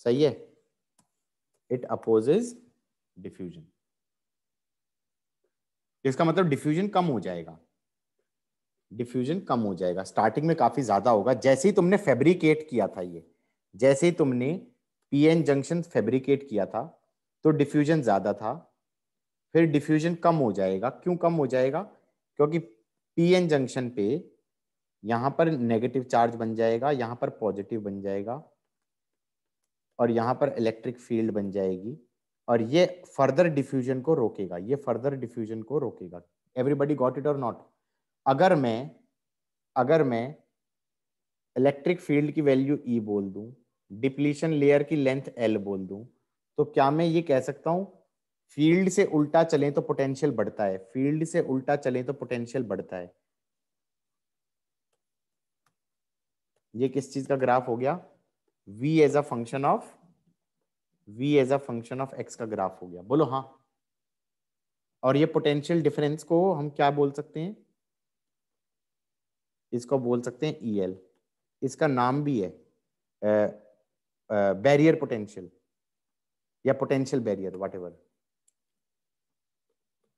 सही है? It opposes diffusion. इसका मतलब डिफ्यूजन कम हो जाएगा। डिफ्यूजन कम हो जाएगा, स्टार्टिंग में काफी ज्यादा होगा। जैसे ही तुमने फैब्रिकेट किया था जैसे ही तुमने पीएन जंक्शन फैब्रिकेट किया था तो डिफ्यूजन ज्यादा था, फिर डिफ्यूजन कम हो जाएगा। क्यों कम हो जाएगा? क्योंकि पीएन जंक्शन पे यहां पर नेगेटिव चार्ज बन जाएगा, यहां पर पॉजिटिव बन जाएगा, और यहां पर इलेक्ट्रिक फील्ड बन जाएगी, और ये फर्दर डिफ्यूजन को रोकेगा, ये फर्दर डिफ्यूजन को रोकेगा। एवरीबॉडी गॉट इट और नॉट? अगर मैं इलेक्ट्रिक फील्ड की वैल्यू E बोल दूं, डिप्लीशन लेयर की लेंथ L बोल दूं, तो क्या मैं ये कह सकता हूं फील्ड से उल्टा चलें तो पोटेंशियल बढ़ता है, फील्ड से उल्टा चलें तो पोटेंशियल बढ़ता है? ये किस चीज का ग्राफ हो गया? V as a function of x का ग्राफ हो गया। बोलो हाँ। और ये पोटेंशियल डिफरेंस को हम क्या बोल सकते हैं? इसको बोल सकते हैं EL। इसका नाम भी है बैरियर पोटेंशियल या potential barrier, whatever,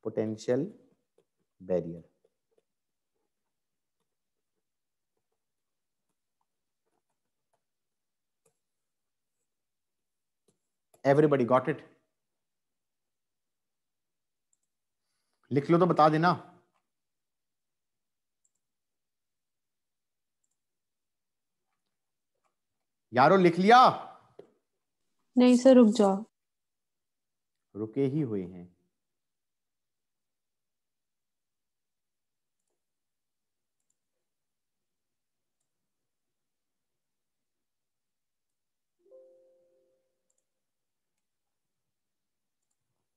potential barrier. Everybody got it? लिख लो तो बता देना। यारो लिख लिया? नहीं सर, रुक जाओ। रुके ही हुए हैं।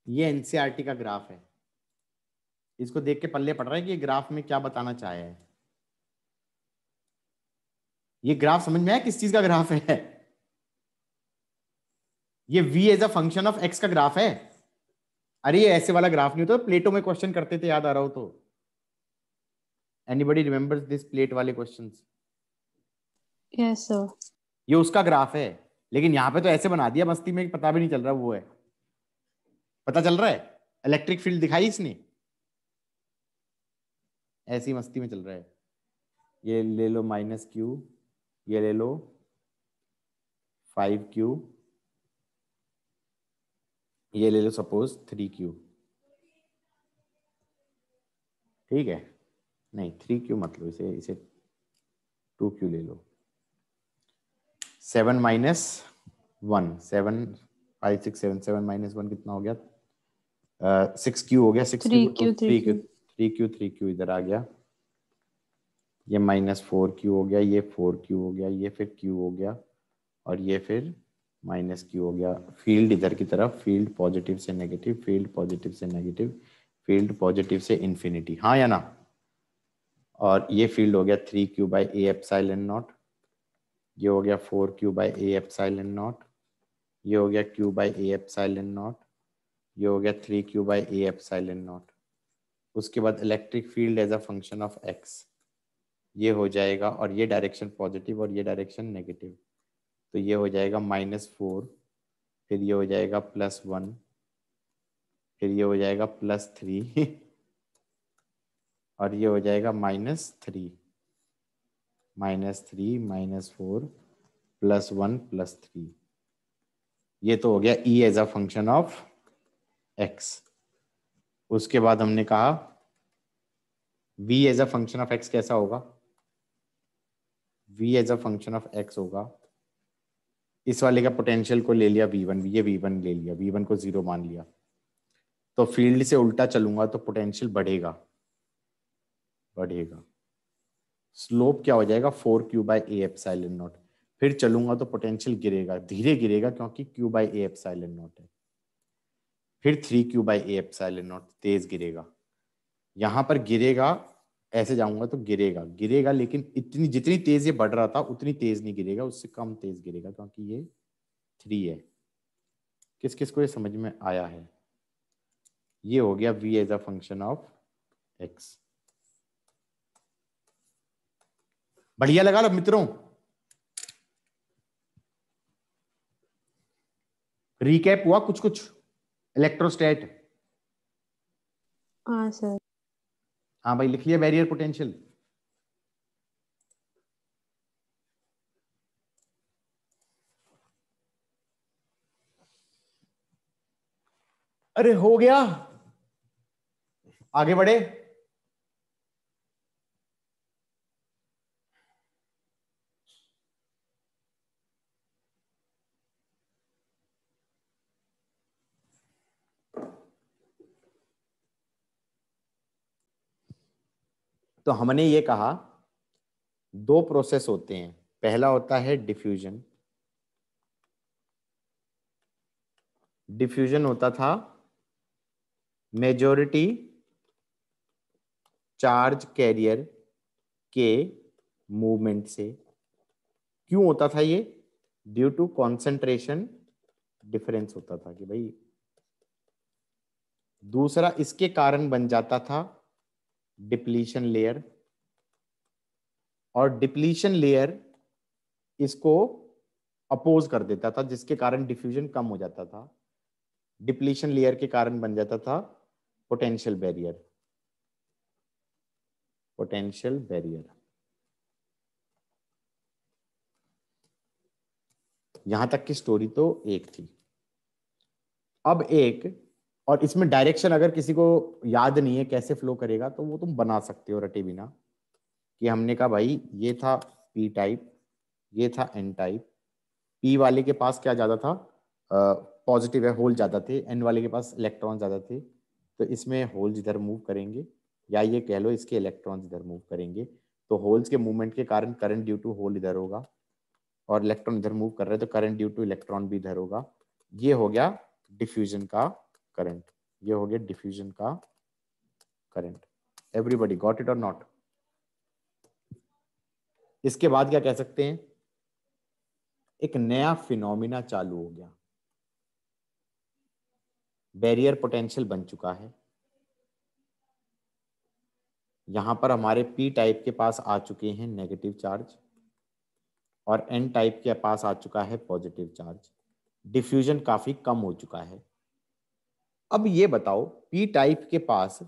ये एनसीईआरटी का ग्राफ है। इसको देख के पल्ले पड़ रहा है कि ये ग्राफ में क्या बताना चाहे है। ये ग्राफ समझ में आया किस चीज का ग्राफ है? ये V as a function of x का ग्राफ है। अरे ये ऐसे वाला ग्राफ नहीं होता, प्लेटो में क्वेश्चन करते थे, याद आ रहा हो तो? एनीबॉडी रिमेंबर्स दिस प्लेट वाले क्वेश्चंस? Yes sir. ये उसका ग्राफ है, लेकिन यहाँ पे तो ऐसे बना दिया मस्ती में, पता भी नहीं चल रहा वो है। पता चल रहा है? इलेक्ट्रिक फील्ड दिखाई इसने, ऐसी मस्ती में चल रहा है। ये ले लो -q, ये ले लो 5q, ये ले लो सपोज 3q। ठीक है? नहीं 3q मत लो, इसे 2q ले लो। 7 - 1, 7 5 6 7 7 - 1 कितना हो गया? 6q हो गया। 6q 3q इधर आ गया। ये -4q हो गया, ये 4q हो गया, ये फिर q हो गया, और ये फिर -q हो गया। फील्ड इधर की तरफ, फील्ड पॉजिटिव से नेगेटिव, फील्ड पॉजिटिव से नेगेटिव, फील्ड पॉजिटिव से इन्फिनिटी, हाँ या ना? और ये फील्ड हो गया 3q by A epsilon not, ये हो गया 4q by A epsilon not, ये हो गया q by A epsilon not, ये हो गया 3q by A epsilon naught. उसके बाद electric field as a function of x, ये हो जाएगा, और ये डायरेक्शन पॉजिटिव और ये डायरेक्शन नेगेटिव, तो ये हो जाएगा -4, फिर ये हो जाएगा +1, फिर ये हो जाएगा +3 और ये हो जाएगा -3, -4 +1 +3। ये तो हो गया E as a function of x। उसके बाद हमने कहा V as a function of x कैसा होगा? V as a function of x होगा, इस वाले का पोटेंशियल को ले लिया V1, ये V1 ले लिया, V1 को 0 मान लिया, तो फील्ड से उल्टा चलूंगा तो पोटेंशियल बढ़ेगा। स्लोप क्या हो जाएगा? 4q by A epsilon not. फिर चलूंगा तो पोटेंशियल गिरेगा, धीरे गिरेगा क्योंकि q by A epsilon naught है। फिर 3q by A epsilon naught, तेज गिरेगा। यहां पर गिरेगा, ऐसे जाऊंगा तो गिरेगा, लेकिन इतनी जितनी तेज ये बढ़ रहा था उतनी तेज नहीं गिरेगा, उससे कम तेज गिरेगा, क्योंकि ये 3 है। किस किस को ये समझ में आया है? ये हो गया V as a function of x। बढ़िया लगा लो मित्रों? रिकैप हुआ कुछ कुछ इलेक्ट्रोस्टैट? हाँ सर। हाँ भाई, लिख लिया बैरियर पोटेंशियल? अरे हो गया, आगे बढ़े। तो हमने ये कहा दो प्रोसेस होते हैं, पहला होता है डिफ्यूजन। डिफ्यूजन होता था मेजॉरिटी चार्ज कैरियर के मूवमेंट से। क्यों होता था ये? ड्यू टू कॉन्सेंट्रेशन डिफरेंस होता था कि भाई। दूसरा इसके कारण बन जाता था डिप्लीशन लेयर, और डिप्लीशन लेयर इसको अपोज कर देता था, जिसके कारण डिफ्यूजन कम हो जाता था। डिप्लीशन लेयर के कारण बन जाता था पोटेंशियल बैरियर। पोटेंशियल बैरियर, यहां तक की स्टोरी तो एक थी। अब एक, और इसमें डायरेक्शन अगर किसी को याद नहीं है कैसे फ्लो करेगा तो वो तुम बना सकते हो रटे बिना, कि हमने कहा भाई ये था पी टाइप, ये था एन टाइप। पी वाले के पास क्या ज्यादा था? पॉजिटिव है, होल ज्यादा थे। एन वाले के पास इलेक्ट्रॉन ज्यादा थे, तो इसमें होल्स इधर मूव करेंगे, या ये कह लो इसके इलेक्ट्रॉन्स इधर मूव करेंगे। तो होल्स के मूवमेंट के कारण करंट ड्यू टू होल इधर होगा, और इलेक्ट्रॉन इधर मूव कर रहे हैं तो करंट ड्यू टू इलेक्ट्रॉन भी इधर होगा। ये हो गया डिफ्यूजन का करंट, ये हो गया डिफ्यूजन का करंट। एवरीबॉडी गॉट इट और नॉट? इसके बाद क्या कह सकते हैं? एक नया फिनोमिना चालू हो गया, बैरियर पोटेंशियल बन चुका है। यहां पर हमारे पी टाइप के पास आ चुके हैं नेगेटिव चार्ज, और एन टाइप के पास आ चुका है पॉजिटिव चार्ज। डिफ्यूजन काफी कम हो चुका है। अब ये बताओ, पी टाइप के पास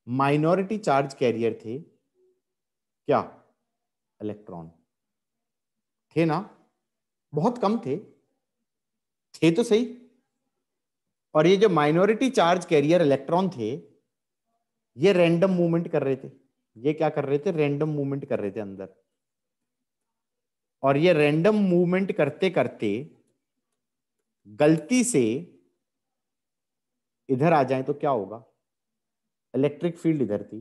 माइनॉरिटी चार्ज कैरियर थे क्या? इलेक्ट्रॉन थे ना? बहुत कम थे, थे तो सही। और ये जो माइनॉरिटी चार्ज कैरियर इलेक्ट्रॉन थे, ये रैंडम मूवमेंट कर रहे थे। ये क्या कर रहे थे? रैंडम मूवमेंट कर रहे थे अंदर। और ये रैंडम मूवमेंट करते करते गलती से इधर आ जाए तो क्या होगा? इलेक्ट्रिक फील्ड इधर थी,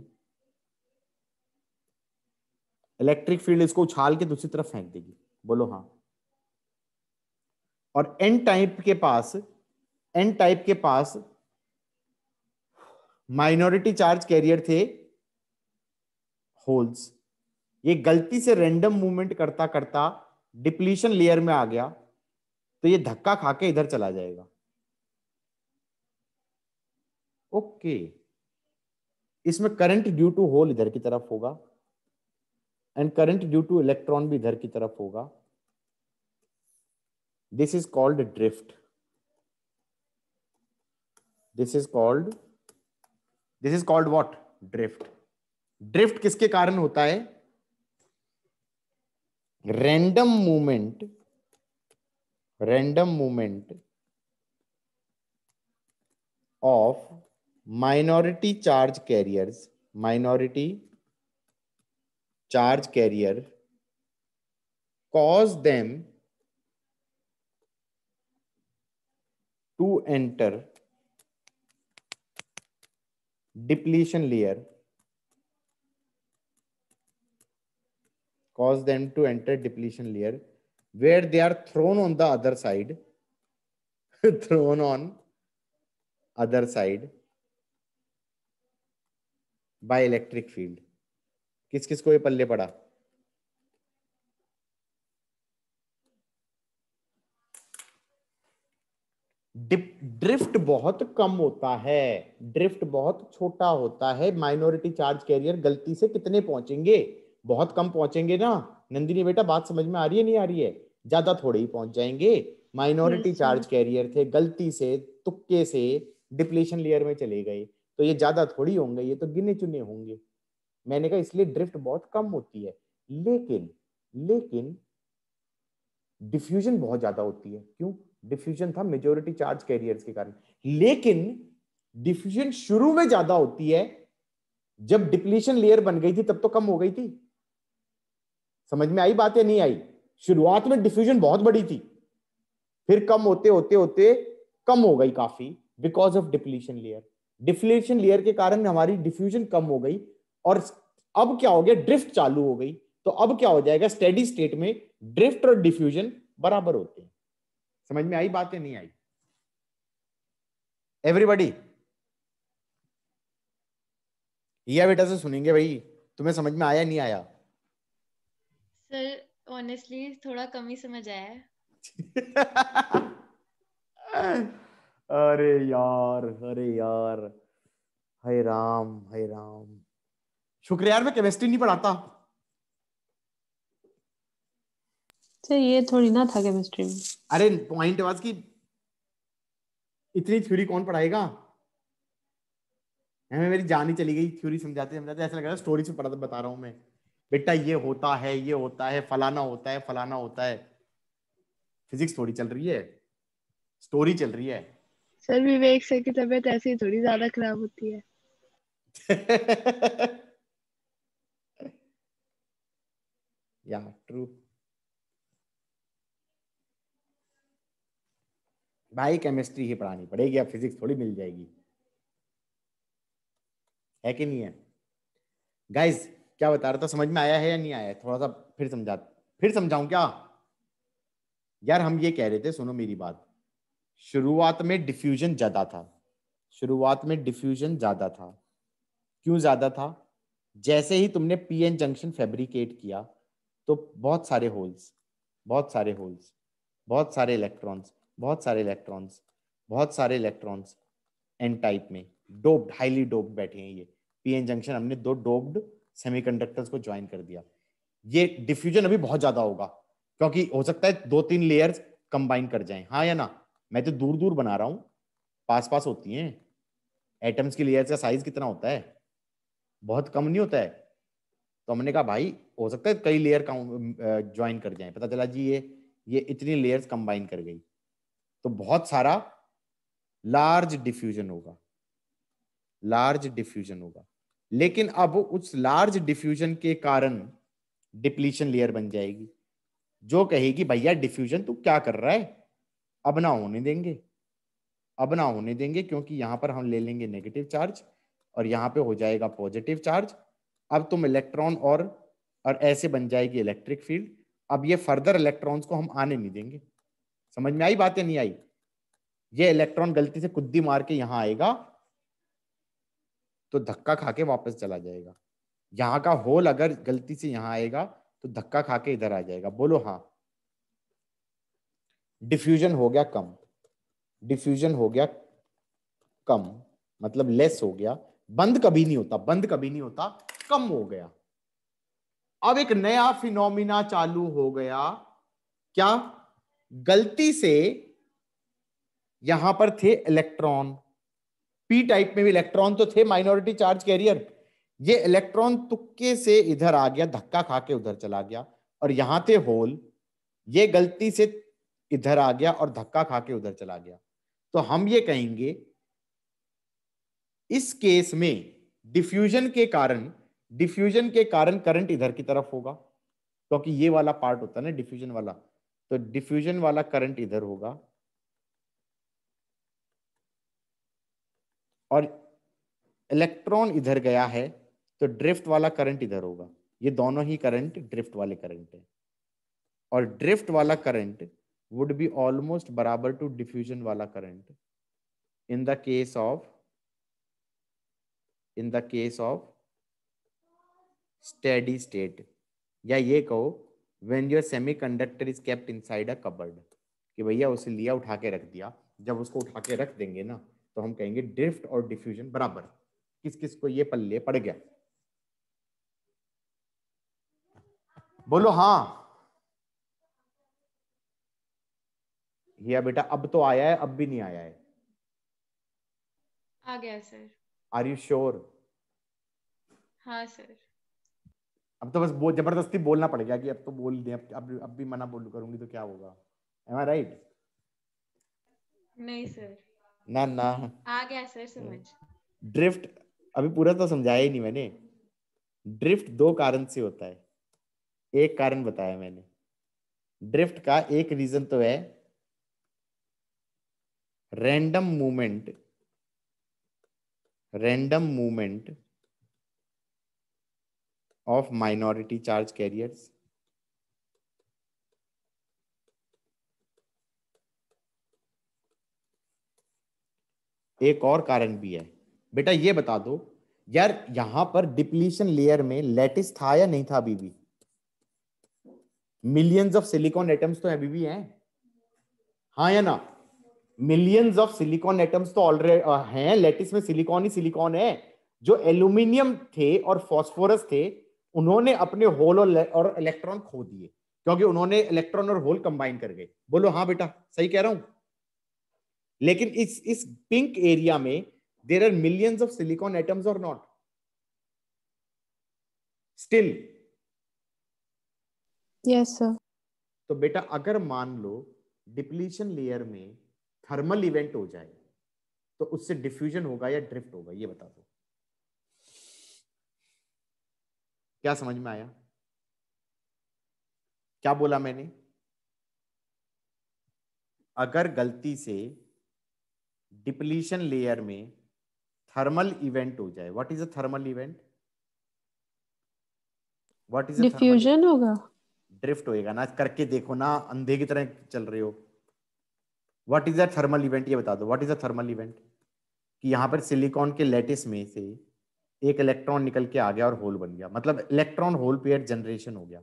इलेक्ट्रिक फील्ड इसको उछाल के दूसरी तरफ फेंक देगी। बोलो हाँ। और एन टाइप के पास माइनॉरिटी चार्ज कैरियर थे होल्स। ये गलती से रैंडम मूवमेंट करता करता डिप्लीशन लेयर में आ गया, तो ये धक्का खा के इधर चला जाएगा। ओके, इसमें करंट ड्यू टू होल इधर की तरफ होगा, and current due two electron भी इधर की तरफ होगा। This is called drift. This is called what? Drift. Drift किसके कारण होता है? Random movement of minority charge carrier cause them to enter depletion layer, where they are thrown on the other side by electric field. किस किस को ये पल्ले पड़ा? Drift बहुत कम होता है, ड्रिफ्ट बहुत छोटा होता है। माइनॉरिटी चार्ज कैरियर गलती से कितने पहुंचेंगे? बहुत कम पहुंचेंगे ना। नंदिनी बेटा बात समझ में आ रही है नहीं आ रही है? ज्यादा थोड़े ही पहुंच जाएंगे। माइनॉरिटी चार्ज कैरियर थे, गलती से तुक्के से डिप्लीशन लेयर में चले गए, तो ये ज्यादा थोड़ी होंगे, ये तो गिने चुने होंगे। मैंने कहा इसलिए ड्रिफ्ट बहुत कम होती है। लेकिन डिफ्यूजन बहुत ज्यादा होती है। क्यों? डिफ्यूजन था मेजॉरिटी चार्ज कैरियर्स के कारण। लेकिन डिफ्यूजन शुरू में ज्यादा होती है, जब डिप्लीशन लेयर बन गई थी तब तो कम हो गई थी। समझ में आई बात या नहीं आई? शुरुआत में डिफ्यूजन बहुत बड़ी थी, फिर कम होते होते होते कम हो गई काफी, because of depletion layer. Depletion layer के कारण हमारी डिफ्यूजन कम हो गई, और अब क्या हो गया, ड्रिफ्ट चालू हो गई। तो अब क्या हो जाएगा, स्टेडी स्टेट में ड्रिफ्ट और डिफ्यूजन बराबर होते हैं। समझ में आई बात या नहीं आई एवरीबॉडी? या बेटा से सुनेंगे भाई, तुम्हें समझ में आया नहीं आया? सर ऑनेस्टली थोड़ा कम ही समझ आया है। अरे यार, अरे यार, हाय राम, हाय राम। शुक्र यार मैं केमिस्ट्री नहीं पढ़ाता। सर ये थोड़ी ना था केमिस्ट्री में। अरे पॉइंट वाज कि इतनी थ्योरी कौन पढ़ाएगा? हमें मेरी जान ही चली गई थ्योरी समझाते समझाते, ऐसा लग रहा है स्टोरी से पढ़ा बता रहा हूं मैं। बेटा ये होता है, ये होता है, फलाना होता है, फलाना होता है। फिजिक्स थोड़ी चल रही है, स्टोरी चल रही है। सर विवेक सर की तबीयत ऐसी ही थोड़ी ज्यादा खराब होती है। या ट्रू भाई, केमिस्ट्री ही पढ़ानी पड़ेगी, अब फिजिक्स थोड़ी मिल जाएगी, है कि नहीं है? गाइस क्या बता रहा था, समझ में आया है या नहीं आया है? थोड़ा सा फिर समझाऊं क्या? यार हम ये कह रहे थे, सुनो मेरी बात, शुरुआत में डिफ्यूजन ज्यादा था, शुरुआत में डिफ्यूजन ज्यादा था। क्यों ज्यादा था? जैसे ही तुमने पीएन जंक्शन फैब्रिकेट किया तो बहुत सारे होल्स, बहुत सारे होल्स, बहुत सारे इलेक्ट्रॉन्स, बहुत सारे इलेक्ट्रॉन्स, बहुत सारे इलेक्ट्रॉन्स एन टाइप में डोप्ड, हाईली डोप्ड बैठे हैं। ये पीएन जंक्शन हमने दो डोप्ड सेमीकंडक्टर्स को ज्वाइन कर दिया। ये डिफ्यूजन अभी बहुत ज्यादा होगा, क्योंकि हो सकता है 2-3 लेयर्स कंबाइन कर जाएं, हाँ या ना? मैं तो दूर दूर बना रहा हूं, पास पास होती हैं। एटम्स की लेयर्स का साइज कितना होता है? बहुत कम नहीं होता है। तो हमने कहा भाई हो सकता है कई लेयर ज्वाइन कर जाएं, पता चला जी ये इतनी लेयर्स कंबाइन कर गई, तो बहुत सारा लार्ज डिफ्यूजन होगा, लार्ज डिफ्यूजन होगा। लेकिन अब उस लार्ज डिफ्यूजन के कारण डिप्लीशन लेयर बन जाएगी, जो कहेगी भैया डिफ्यूजन तू क्या कर रहा है, अब ना होने देंगे, अब ना होने देंगे, क्योंकि यहां पर हम ले लेंगे नेगेटिव चार्ज और यहां पे हो जाएगा पॉजिटिव चार्ज। अब तुम इलेक्ट्रॉन और ऐसे बन जाएगी इलेक्ट्रिक फील्ड। अब ये फर्दर इलेक्ट्रॉन्स को हम आने नहीं देंगे। समझ में आई बात या नहीं आई? ये इलेक्ट्रॉन गलती से कुद्दी मार के यहां आएगा तो धक्का खा के वापस चला जाएगा। यहां का होल अगर गलती से यहां आएगा तो धक्का खा के इधर आ जाएगा। बोलो हाँ। डिफ्यूजन हो गया कम, डिफ्यूजन हो गया कम, मतलब लेस हो गया। बंद कभी नहीं होता, बंद कभी नहीं होता, कम हो गया। अब एक नया फिनोमिना चालू हो गया। क्या? गलती से यहां पर थे इलेक्ट्रॉन, पी टाइप में भी इलेक्ट्रॉन तो थे, माइनॉरिटी चार्ज कैरियर। ये इलेक्ट्रॉन तुक्के से इधर आ गया, धक्का खा के उधर चला गया, और यहां थे होल, ये गलती से इधर आ गया और धक्का खा के उधर चला गया। तो हम ये कहेंगे इस केस में डिफ्यूजन के कारण, डिफ्यूजन के कारण करंट इधर की तरफ होगा, क्योंकि ये वाला पार्ट होता है ना डिफ्यूजन वाला, तो डिफ्यूजन वाला करंट इधर होगा और इलेक्ट्रॉन इधर गया है तो ड्रिफ्ट वाला करंट इधर होगा। ये दोनों ही करंट ड्रिफ्ट वाले करंट है, और ड्रिफ्ट वाला करंट वुड बी ऑलमोस्ट बराबर टू डिफ्यूजन वाला current in the case of, in the case of steady state, या ये कहो when your semiconductor is kept inside a cupboard, कि भैया उसे लिया उठा के रख दिया। जब उसको उठा के रख देंगे ना तो हम कहेंगे ड्रिफ्ट और डिफ्यूजन बराबर। किस किस को ये पल्ले पड़ गया? बोलो हाँ। या बेटा अब तो आया है, अब भी नहीं आया है? आ गया सर। Are you sure? हाँ सर। अब तो बस जबरदस्ती बोलना पड़ गया कि अब तो बोल दे, अब भी मना बोल करूंगी तो क्या होगा? M I right? नहीं सर, ना ना, आ गया सर समझ। ड्रिफ्ट अभी पूरा तो समझाया ही नहीं मैंने। ड्रिफ्ट दो कारण से होता है, एक कारण बताया मैंने। ड्रिफ्ट का एक रीजन तो है random movement, random movement of minority charge carriers. एक और कारण भी है बेटा, ये बता दो यार, यहां पर डिप्लीशन लेयर में लैटिस था या नहीं था? अभी भी मिलियंस ऑफ सिलिकॉन एटम्स तो अभी भी हैं, हाँ या ना? मिलियंस ऑफ सिलिकॉन एटम्स तो ऑलरेडी हैं, लैटिस में सिलिकॉन ही सिलिकॉन है। जो एल्यूमिनियम थे और फास्फोरस थे, उन्होंने अपने होल और इलेक्ट्रॉन खो दिए, क्योंकि उन्होंने इलेक्ट्रॉन और होल कंबाइन कर गए। बोलो हाँ बेटा, सही कह रहा हूं? लेकिन इस पिंक एरिया में there are millions of silicon atoms or not still? Yes sir. तो बेटा अगर मान लो डिप्लीशन लेयर में थर्मल इवेंट हो जाए, तो उससे डिफ्यूजन होगा या ड्रिफ्ट होगा? ये बता दो। क्या समझ में आया? क्या बोला मैंने? अगर गलती से डिप्लीशन लेयर में थर्मल इवेंट हो जाए, what is a thermal event? What is a thermal? Diffusion होगा। ड्रिफ्ट होएगा ना, करके देखो ना, अंधे की तरह चल रहे हो। What is a thermal event? ये बता दो, what is a thermal event? कि यहां पर सिलिकॉन के लैटिस में से एक इलेक्ट्रॉन निकल के आ गया और होल बन गया, मतलब इलेक्ट्रॉन होल पेयर जनरेशन हो गया।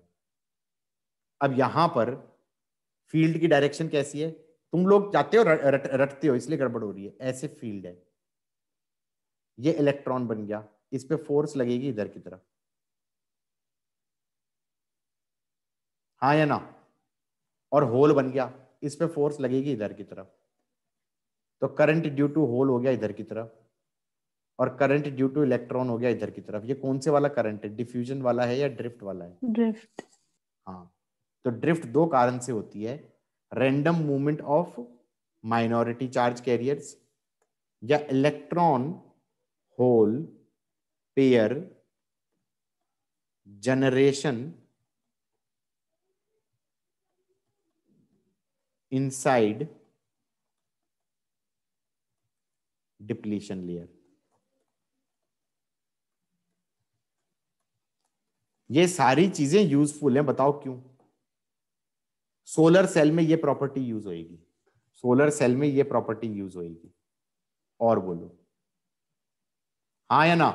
अब यहां पर फील्ड की डायरेक्शन कैसी है? तुम लोग जाते हो रटते हो, इसलिए गड़बड़ हो रही है। ऐसे फील्ड है, ये इलेक्ट्रॉन बन गया, इस पे फोर्स लगेगी इधर की तरफ, हाँ या ना? और होल बन गया, इस पे फोर्स लगेगी इधर की तरफ, तो करंट ड्यू टू होल हो गया इधर की तरफ, और करंट ड्यू टू इलेक्ट्रॉन हो गया इधर की तरफ। ये कौन से वाला करंट है? डिफ्यूजन वाला है या ड्रिफ्ट वाला है? ड्रिफ्ट। हाँ, तो ड्रिफ्ट दो कारण से होती है, random movement of minority charge carriers या electron hole pair generation inside depletion layer. ये सारी चीजें यूजफुल हैं, बताओ क्यों? सोलर सेल में ये प्रॉपर्टी यूज होएगी, सोलर सेल में ये प्रॉपर्टी यूज होएगी। और बोलो हाँ या ना?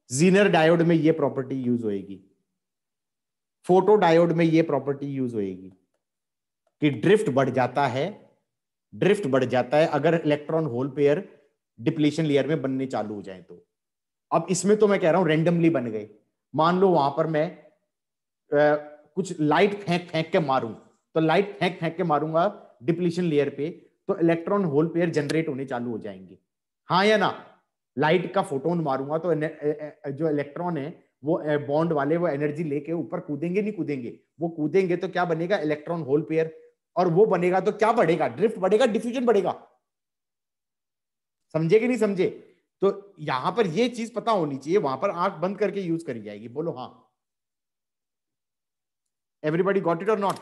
जीनर डायोड में ये प्रॉपर्टी यूज होएगी, फोटो डायोड में ये प्रॉपर्टी यूज होएगी कि ड्रिफ्ट बढ़ जाता है, ड्रिफ्ट बढ़ जाता है अगर electron hole pair depletion layer में बनने चालू हो जाए तो। अब इसमें तो मैं कह रहा हूं रैंडमली बन गए। मान लो वहां पर मैं कुछ लाइट फेंक फेंक के मारूं, तो लाइट फेंक फेंक के मारूंगा डिप्लीशन लेयर पे, तो इलेक्ट्रॉन होल पेयर जनरेट होने चालू हो जाएंगे, हाँ या ना? लाइट का फोटोन मारूंगा तो जो इलेक्ट्रॉन है वो बॉन्ड वाले वो एनर्जी लेके ऊपर कूदेंगे, नहीं कूदेंगे? वो कूदेंगे तो क्या बनेगा? Electron hole pair. और वो बनेगा तो क्या बढ़ेगा? ड्रिफ्ट बढ़ेगा, डिफ्यूजन बढ़ेगा। समझे कि नहीं समझे? तो यहां पर ये चीज पता होनी चाहिए, वहां पर आंख बंद करके यूज करी जाएगी। बोलो हाँ। एवरीबॉडी गॉट इट और नॉट?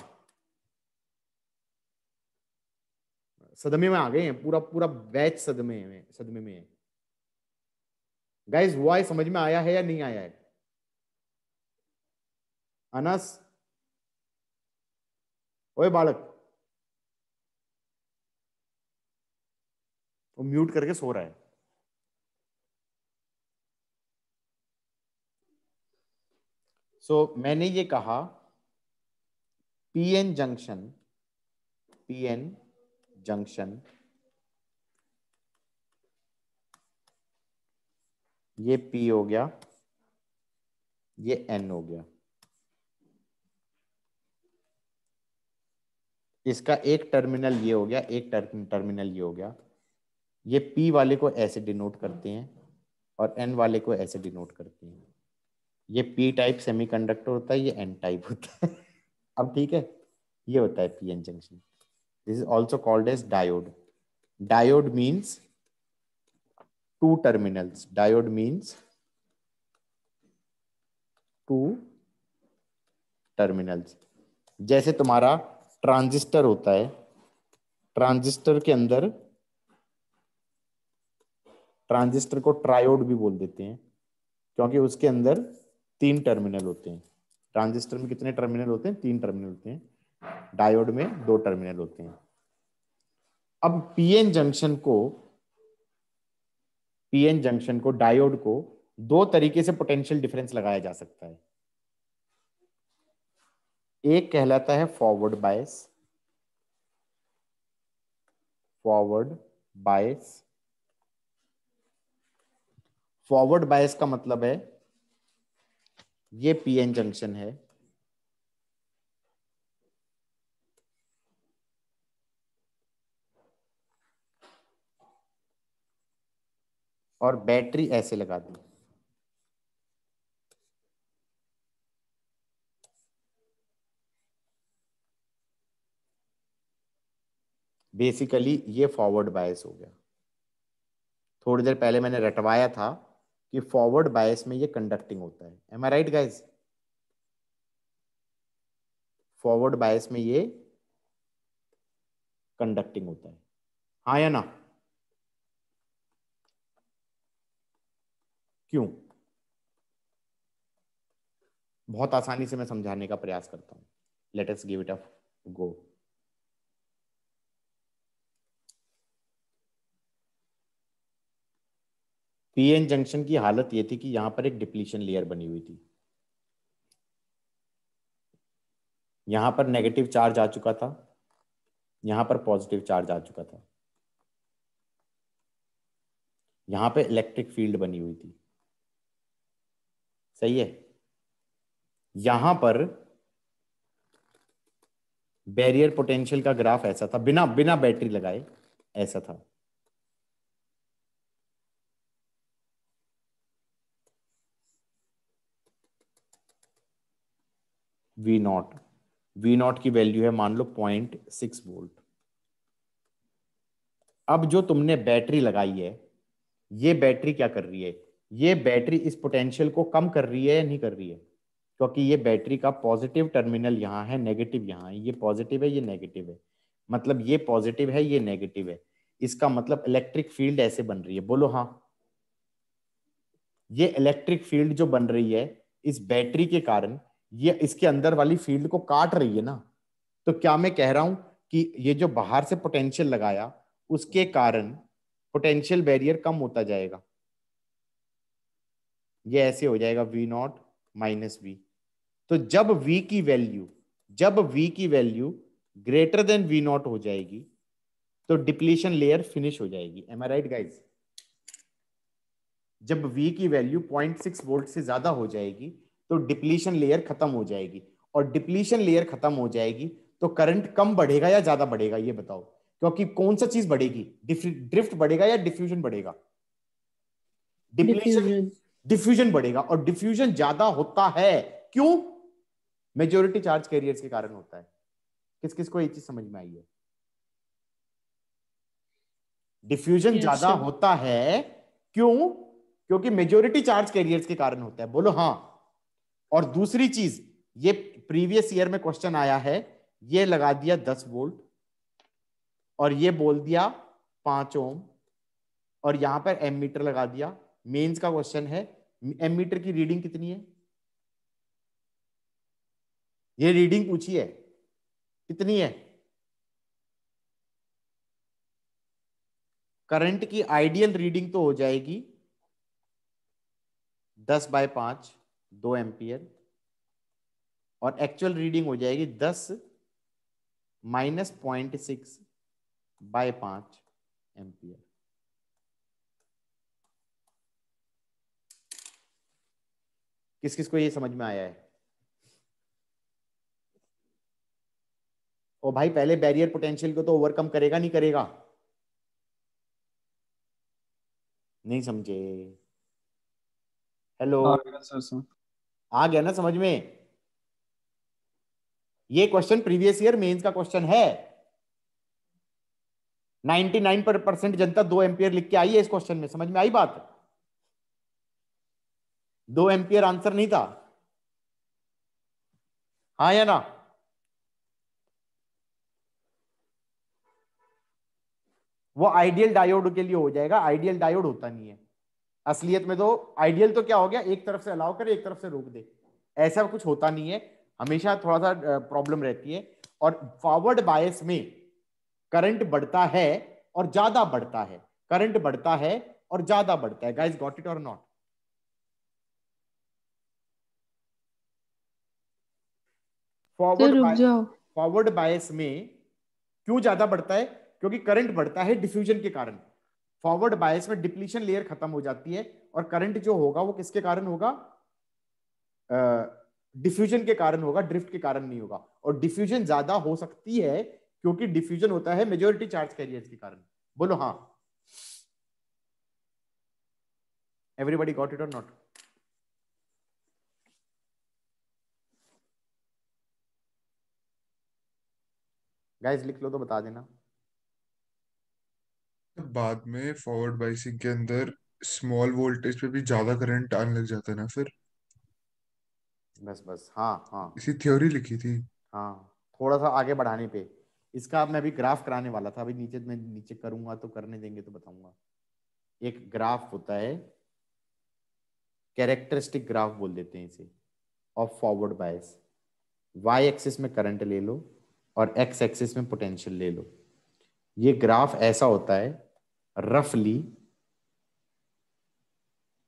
सदमे में आ गए हैं, पूरा पूरा बैच सदमे में है। गाइस हुआ है, समझ में आया है या नहीं आया है? अनस, ओए बालक, वो म्यूट करके सो रहा है। मैंने ये कहा पीएन जंक्शन ये P हो गया, ये N हो गया। इसका एक टर्मिनल ये हो गया, एक टर्मिनल ये हो गया। ये P वाले को ऐसे डिनोट करते हैं और N वाले को ऐसे डिनोट करते हैं। ये P टाइप सेमीकंडक्टर होता है, ये N टाइप होता है। अब ठीक है, ये होता है PN junction. This is also called as diode. Diode means two terminals, diode means two terminals. जैसे तुम्हारा ट्रांजिस्टर होता है, ट्रांजिस्टर के अंदर, ट्रांजिस्टर को ट्रायोड भी बोल देते हैं क्योंकि उसके अंदर 3 टर्मिनल होते हैं। ट्रांजिस्टर में कितने टर्मिनल होते हैं? 3 टर्मिनल होते हैं। डायोड में 2 टर्मिनल होते हैं। अब पीएन जंक्शन को डायोड को 2 तरीके से पोटेंशियल डिफरेंस लगाया जा सकता है। एक कहलाता है फॉरवर्ड बायस। फॉरवर्ड बायस का मतलब है ये पीएन जंक्शन है, और बैटरी ऐसे लगा दी। बेसिकली ये फॉरवर्ड बायस हो गया। थोड़ी देर पहले मैंने रटवाया था कि फॉरवर्ड बायस में ये कंडक्टिंग होता है। M I right guys? Forward bias में ये कंडक्टिंग होता है, हाँ या ना? क्यों? बहुत आसानी से मैं समझाने का प्रयास करता हूं। Let us give it a go. PN junction की हालत ये थी कि यहां पर एक डिप्लीशन लेयर बनी हुई थी। यहां पर नेगेटिव चार्ज आ चुका था, यहां पर पॉजिटिव चार्ज आ चुका था। यहां पे इलेक्ट्रिक फील्ड बनी हुई थी, सही है। यहां पर बैरियर पोटेंशियल का ग्राफ ऐसा था, बिना बिना बैटरी लगाए ऐसा था। वी नॉट की वैल्यू है मान लो 0.6 वोल्ट। अब जो तुमने बैटरी लगाई है, ये बैटरी क्या कर रही है? ये बैटरी इस पोटेंशियल को कम कर रही है या नहीं कर रही है? क्योंकि ये बैटरी का पॉजिटिव टर्मिनल यहाँ है, नेगेटिव यहाँ है। ये पॉजिटिव है, ये नेगेटिव है, मतलब ये पॉजिटिव है, ये नेगेटिव है। इसका मतलब इलेक्ट्रिक फील्ड ऐसे बन रही है, बोलो हाँ। ये इलेक्ट्रिक फील्ड जो बन रही है इस बैटरी के कारण, ये इसके अंदर वाली फील्ड को काट रही है ना। तो क्या मैं कह रहा हूं कि ये जो बाहर से पोटेंशियल लगाया उसके कारण पोटेंशियल बैरियर कम होता जाएगा। ये ऐसे हो जाएगा वी नॉट माइनस वी। तो जब v की value greater than V naught हो जाएगी तो डिप्लीशन लेयर फिनिश हो जाएगी। Am I right guys? जब v की वैल्यू 0.6 वोल्ट से ज्यादा हो जाएगी तो डिप्लीशन लेयर खत्म हो जाएगी, और डिप्लीशन लेयर खत्म हो जाएगी तो करंट कम बढ़ेगा या ज्यादा बढ़ेगा, ये बताओ। क्योंकि कौन सा चीज बढ़ेगी? ड्रिफ्ट बढ़ेगा या डिफ्यूजन बढ़ेगा? डिफ्यूजन बढ़ेगा, और डिफ्यूजन ज्यादा होता है। क्यों? मेजॉरिटी चार्ज कैरियर्स के कारण होता है। किस किस को ये चीज समझ में आई है? डिफ्यूजन ज्यादा होता है, क्यों? क्योंकि मेजॉरिटी चार्ज कैरियर्स के कारण होता है, बोलो हाँ। और दूसरी चीज, ये प्रीवियस ईयर में क्वेश्चन आया है, ये लगा दिया 10 वोल्ट और ये बोल दिया 5 ओम, और यहां पर एमीटर लगा दिया। मेंस का क्वेश्चन है, एमीटर की रीडिंग कितनी है? ये रीडिंग पूछी है, कितनी है? करंट की आइडियल रीडिंग तो हो जाएगी 10/5 2 एम्पियर, और एक्चुअल रीडिंग हो जाएगी 10 माइनस 0.6/5 एम्पियर। किस किस को ये समझ में आया है? ओ भाई, पहले बैरियर पोटेंशियल को तो ओवरकम करेगा नहीं करेगा? नहीं समझे? हेलो, आ गया ना समझ में? ये क्वेश्चन प्रीवियस ईयर मेंस का क्वेश्चन है। 99% जनता 2 एम्पियर लिख के आई है इस क्वेश्चन में। समझ में आई बात? 2 एम्पियर आंसर नहीं था, हाँ या ना? वो आइडियल डायोड के लिए हो जाएगा, आइडियल डायोड होता नहीं है। असलियत में तो आइडियल तो क्या हो गया, एक तरफ से अलाउ करे एक तरफ से रोक दे, ऐसा कुछ होता नहीं है, हमेशा थोड़ा सा प्रॉब्लम रहती है। और फॉरवर्ड बायस में करंट बढ़ता है और ज्यादा बढ़ता है, करंट बढ़ता है और ज्यादा बढ़ता है। गाइस गॉट इट और नॉट? तो रुक जाओ, फॉरवर्ड बायस में क्यों ज्यादा बढ़ता है? क्योंकि करंट बढ़ता है डिफ्यूजन के कारण। फॉरवर्ड बायस में डिप्लीशन लेयर खत्म हो जाती है और करंट जो होगा वो किसके कारण होगा? डिफ्यूजन के कारण होगा, ड्रिफ्ट के कारण नहीं होगा। और डिफ्यूजन ज्यादा हो सकती है क्योंकि डिफ्यूजन होता है मेजॉरिटी चार्ज कैरियर्स के कारण। बोलो हाँ। एवरीबॉडी गॉट इट और नॉट? गाइस लिख लो तो बता देना। बाद में फॉरवर्ड बाइसिंग के अंदर स्मॉल वोल्टेज पे भी ज्यादा करंट आने लग जाता है ना फिर। बस बस, हाँ हाँ इसी थ्योरी लिखी थी। हाँ, थोड़ा सा आगे बढ़ाने पे इसका अब मैं अभी ग्राफ कराने वाला था, अभी नीचे मैं नीचे करूंगा तो करने देंगे तो बताऊंगा। एक ग्राफ होता है, कैरेक्टरिस्टिक ग्राफ बोल देते हैं इसे, of forward bias. Y axis में करंट ले लो और एक्स एक्सिस में पोटेंशियल ले लो। ये ग्राफ ऐसा होता है, रफली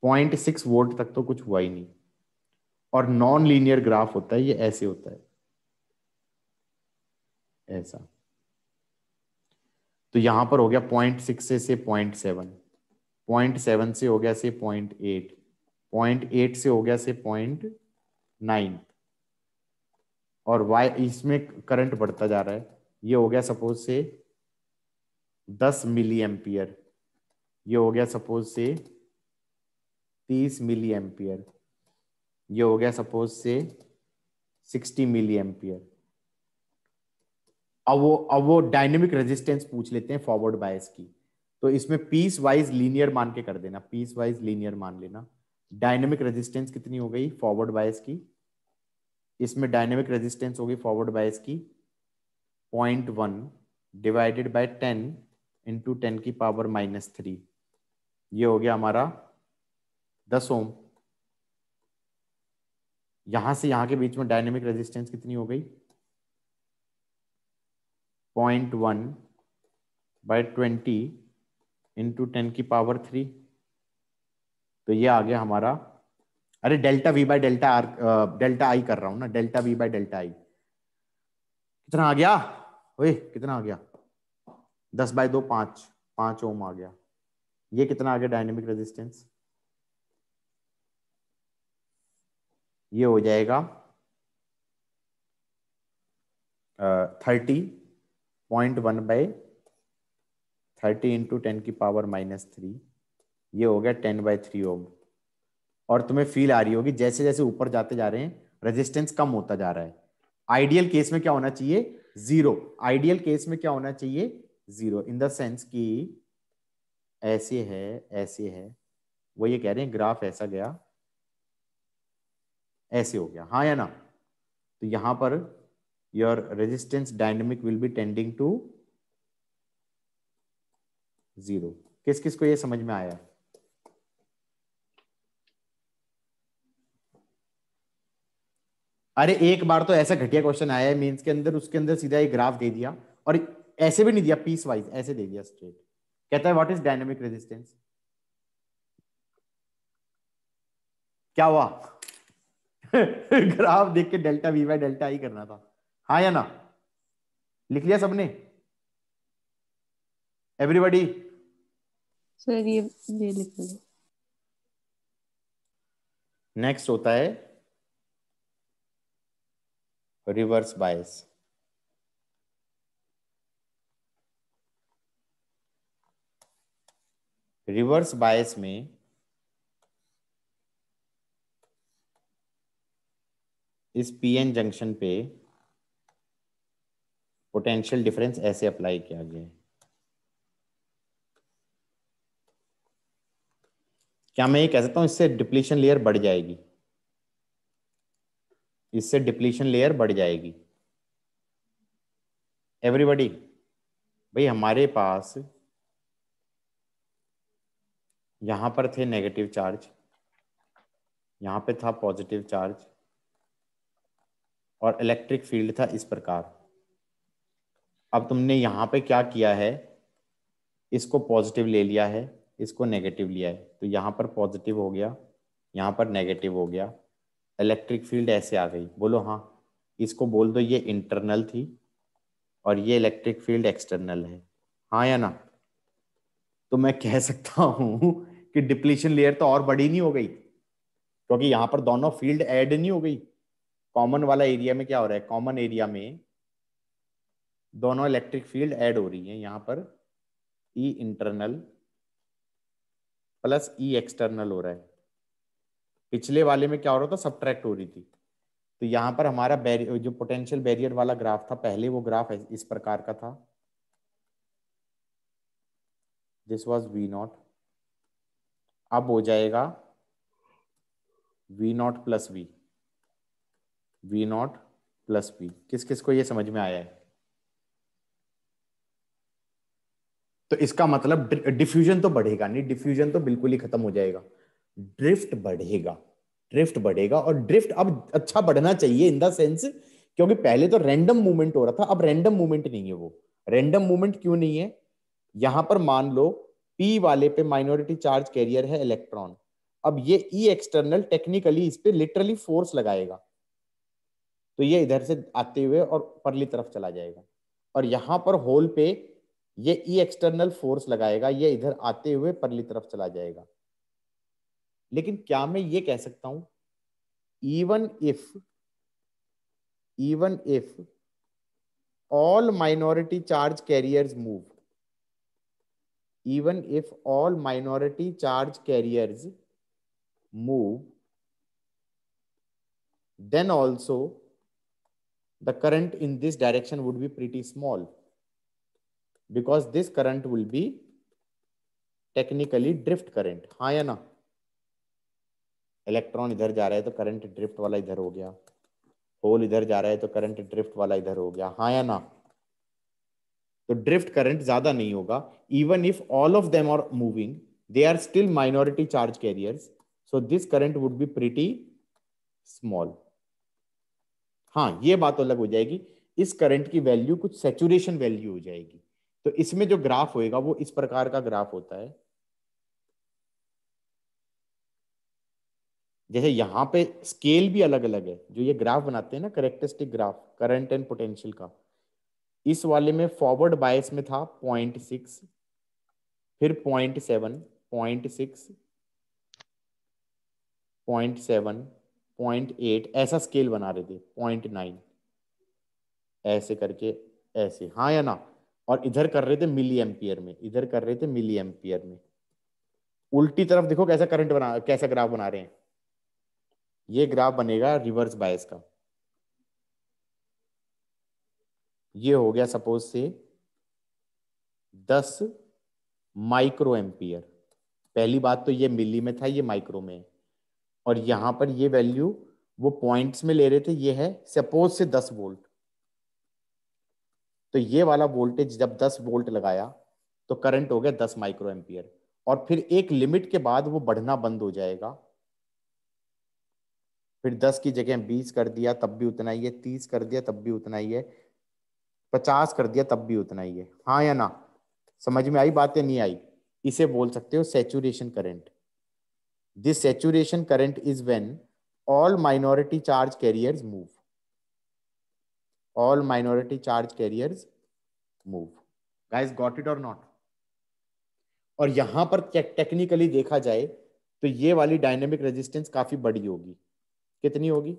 0.6 वोल्ट तक तो कुछ हुआ ही नहीं। और नॉन लीनियर ग्राफ होता है, ये ऐसे होता है, ऐसा। तो यहां पर हो गया 0.6 से 0.7, 0.7 से हो गया से 0.8, 0.8 से हो गया से 0.9, और वाई इसमें करंट बढ़ता जा रहा है। ये हो गया सपोज से 10 मिली एम्पियर, ये हो गया सपोज से 30 मिली एम्पियर, ये हो गया सपोज से 60 मिली एम्पियर। अब वो डायनेमिक रेजिस्टेंस पूछ लेते हैं फॉरवर्ड बायस की, तो इसमें पीस वाइज लीनियर मान के कर देना, पीस वाइज लीनियर मान लेना। डायनेमिक रेजिस्टेंस कितनी हो गई फॉरवर्ड बायस की? इसमें डायनेमिक रेजिस्टेंस होगी फॉरवर्ड बायस की 0.1 डिवाइडेड बाय 10 इंटू 10 की पावर -3, ये हो गया हमारा 10 ओम। यहां से यहां के बीच में डायनेमिक रेजिस्टेंस कितनी हो गई? 0.1 बाय 20 इंटू 10 की पावर 3, तो ये आ गया हमारा, अरे delta we by delta R, delta आई कर रहा हूं ना, डेल्टा वी बाय डेल्टा आई। कितना आ गया? ओए कितना आ गया? 10/2 5 ओम आ गया। ये कितना आ गया डायनेमिक रेजिस्टेंस? ये हो जाएगा 30.1 बाय 30 इंटू 10 की पावर -3, ये हो गया 10/3 ओम। और तुम्हें फील आ रही होगी जैसे जैसे ऊपर जाते जा रहे हैं रेजिस्टेंस कम होता जा रहा है। आइडियल केस में क्या होना चाहिए? 0। आइडियल केस में क्या होना चाहिए? 0, इन द सेंस कि ऐसे है, ऐसे है, वो ये कह रहे हैं ग्राफ ऐसा गया, ऐसे हो गया, हाँ या ना? तो यहां पर your resistance dynamic will be tending to 0। किस किस को ये समझ में आया? अरे एक बार तो ऐसा घटिया क्वेश्चन आया है मेंस के अंदर, उसके अंदर सीधा एक ग्राफ दे दिया और ऐसे भी नहीं दिया पीस वाइज, ऐसे दे दिया स्ट्रेट। कहता है व्हाट इज डायनेमिक रेजिस्टेंस? क्या हुआ? ग्राफ देख के डेल्टा वी बाय डेल्टा आई करना था, हाँ या ना? लिख लिया सबने? एवरीबॉडी? सर ये लिख लो। नेक्स्ट होता है रिवर्स बायस। रिवर्स बायस में इस पीएन जंक्शन पे पोटेंशियल डिफरेंस ऐसे अप्लाई किया गया है। क्या मैं ये कह सकता हूं इससे डिप्लीशन लेयर बढ़ जाएगी? इससे डिप्लीशन लेयर बढ़ जाएगी। एवरीबॉडी? भाई हमारे पास यहां पर थे नेगेटिव चार्ज, यहां पे था पॉजिटिव चार्ज, और इलेक्ट्रिक फील्ड था इस प्रकार। अब तुमने यहां पे क्या किया है, इसको पॉजिटिव ले लिया है, इसको नेगेटिव लिया है, तो यहां पर पॉजिटिव हो गया, यहां पर नेगेटिव हो गया, इलेक्ट्रिक फील्ड ऐसे आ गई। बोलो हाँ, इसको बोल दो ये इंटरनल थी और ये इलेक्ट्रिक फील्ड एक्सटर्नल है, हाँ या ना? तो मैं कह सकता हूं कि डिप्लीशन लेयर तो और बड़ी नहीं हो गई, क्योंकि यहां पर दोनों फील्ड ऐड नहीं हो गई। कॉमन वाला एरिया में क्या हो रहा है, कॉमन एरिया में दोनों इलेक्ट्रिक फील्ड ऐड हो रही है, यहां पर ई इंटरनल प्लस ई एक्सटर्नल हो रहा है। पिछले वाले में क्या हो रहा था, सब्ट्रैक्ट हो रही थी। तो यहां पर हमारा जो पोटेंशियल बैरियर वाला ग्राफ था पहले, वो ग्राफ इस प्रकार का था, दिस वाज वी नॉट। अब हो जाएगा V naught plus V, V naught plus V. किस किस को ये समझ में आया है? तो इसका मतलब डिफ्यूजन तो बढ़ेगा नहीं, डिफ्यूजन तो बिल्कुल ही खत्म हो जाएगा, ड्रिफ्ट बढ़ेगा, ड्रिफ्ट बढ़ेगा। और ड्रिफ्ट अब अच्छा बढ़ना चाहिए इन द सेंस, क्योंकि पहले तो रैंडम मूवमेंट हो रहा था, अब रैंडम मूवमेंट नहीं है। वो रैंडम मूवमेंट क्यों नहीं है? यहां पर मान लो पी वाले पे माइनॉरिटी चार्ज कैरियर है इलेक्ट्रॉन, अब ये ई एक्सटर्नल टेक्निकली इस पे लिटरली फोर्स लगाएगा, तो ये इधर से आते हुए और परली तरफ चला जाएगा, और यहां पर होल पे ये ई एक्सटर्नल फोर्स लगाएगा, ये इधर आते हुए परली तरफ चला जाएगा। लेकिन क्या मैं ये कह सकता हूं, even if all minority charge carriers move, even if all minority charge carriers move, then also the current in this direction would be pretty small, because this current will be technically drift current, हाँ या ना? Electron इधर जा रहा है तो current drift वाला इधर हो गया, होल इधर जा रहा है तो करंट ड्रिफ्ट वाला इधर हो गया, हाँ या ना? तो ड्रिफ्ट करंट ज्यादा नहीं होगा। Even if all of them are moving, they are still minority charge carriers, so this current would be pretty small. हाँ, ये बात अलग हो जाएगी, इस करंट की वैल्यू कुछ सैचुरेशन वैल्यू हो जाएगी। तो इसमें जो ग्राफ होएगा वो इस प्रकार का ग्राफ होता है, जैसे यहाँ पे स्केल भी अलग अलग है। जो ये ग्राफ बनाते हैं ना, characteristic graph current and potential का, इस वाले में फॉरवर्ड बायस में था 0.6, फिर 0.7, 0.6, 0.7, 0.8, ऐसा स्केल बना रहे थे, 0.9 ऐसे करके, ऐसे, हाँ या ना? और इधर कर रहे थे मिली एम्पियर में, इधर कर रहे थे मिली एम्पियर में। उल्टी तरफ देखो कैसा करंट बना, कैसा ग्राफ बना रहे हैं। ये ग्राफ बनेगा रिवर्स बायस का। ये हो गया सपोज से 10 माइक्रो एम्पियर। पहली बात तो ये मिली में था, ये माइक्रो में है। और यहां पर ये वैल्यू वो पॉइंट्स में ले रहे थे, ये है सपोज से 10 वोल्ट। तो ये वाला वोल्टेज जब 10 वोल्ट लगाया तो करंट हो गया 10 माइक्रो एम्पियर, और फिर एक लिमिट के बाद वो बढ़ना बंद हो जाएगा। फिर 10 की जगह 20 कर दिया तब भी उतना ही है, 30 कर दिया तब भी उतना ही है, 50 कर दिया तब भी उतना ही है, हाँ या ना? समझ में आई बात या नहीं आई? इसे बोल सकते हो saturation current. This saturation current is when all minority charge carriers move, all minority charge carriers move. Guys, got it or not? और यहां पर टेक्निकली देखा जाए तो ये वाली डायनेमिक रेजिस्टेंस काफी बड़ी होगी। कितनी होगी?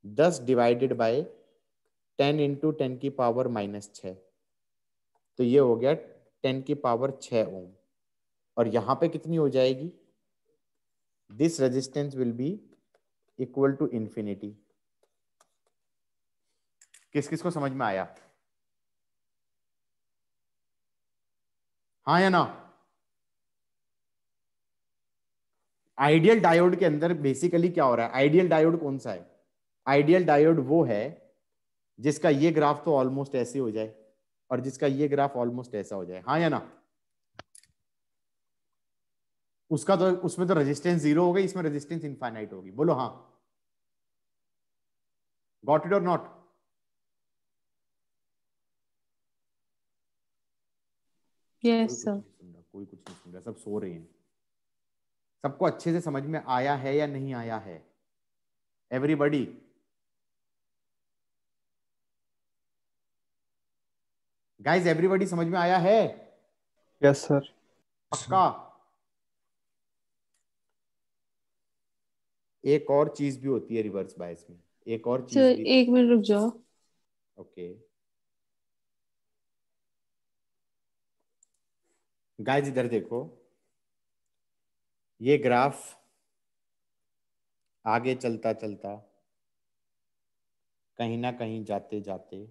10 डिवाइडेड बाय 10 इंटू 10 की पावर -6, तो ये हो गया 10 की पावर 6 ओम। और यहां पे कितनी हो जाएगी? This resistance will be equal to infinity. किस किस को समझ में आया? हाँ या ना? आइडियल डायोड के अंदर बेसिकली क्या हो रहा है? आइडियल डायोड कौन सा है? आइडियल डायोड वो है जिसका ये ग्राफ तो ऑलमोस्ट ऐसे हो जाए और जिसका ये ग्राफ ऑलमोस्ट ऐसा हो जाए, हाँ या ना? उसका तो उसमें तो रेजिस्टेंस 0 हो गई, इसमें रेजिस्टेंस इनफाइनाइट होगी। बोलो हाँ, गॉट इट और नॉट? Yes sir. कोई कुछ नहीं सुन रहा, सब सो रहे हैं। सबको अच्छे से समझ में आया है या नहीं आया है? एवरीबॉडी? गाइस एवरीबॉडी समझ में आया है? Yes sir. पक्का? एक और चीज भी होती है रिवर्स बायस में, एक और चीज सर भी। 1 मिनट रुक जाओ। ओके गाइस इधर देखो, ये ग्राफ आगे चलता चलता कहीं ना कहीं जाते जाते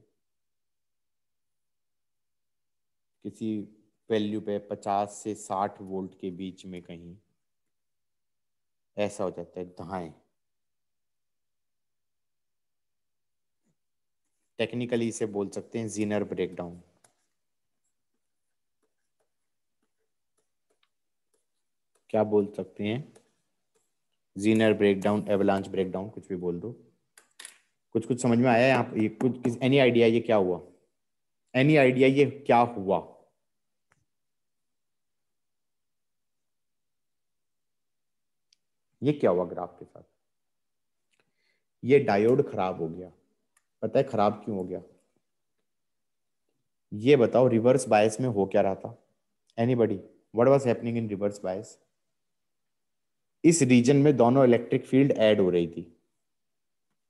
किसी वैल्यू पे 50 से 60 वोल्ट के बीच में कहीं ऐसा हो जाता है दाएं। टेक्निकली इसे बोल सकते हैं जीनर ब्रेकडाउन। क्या बोल सकते हैं? जीनर ब्रेकडाउन, एवलांच ब्रेकडाउन, कुछ भी बोल दो। कुछ कुछ समझ में आया यहाँ पे? ये कुछ एनी आइडिया ये क्या हुआ? एनी आइडिया ये क्या हुआ? ये क्या हुआ ग्राफ के साथ? ये डायोड खराब हो गया। पता है खराब क्यों हो गया? ये बताओ रिवर्स बायस में हो क्या रहा था? Anybody, what was happening in reverse bias? इस रीजन में दोनों इलेक्ट्रिक फील्ड ऐड हो रही थी।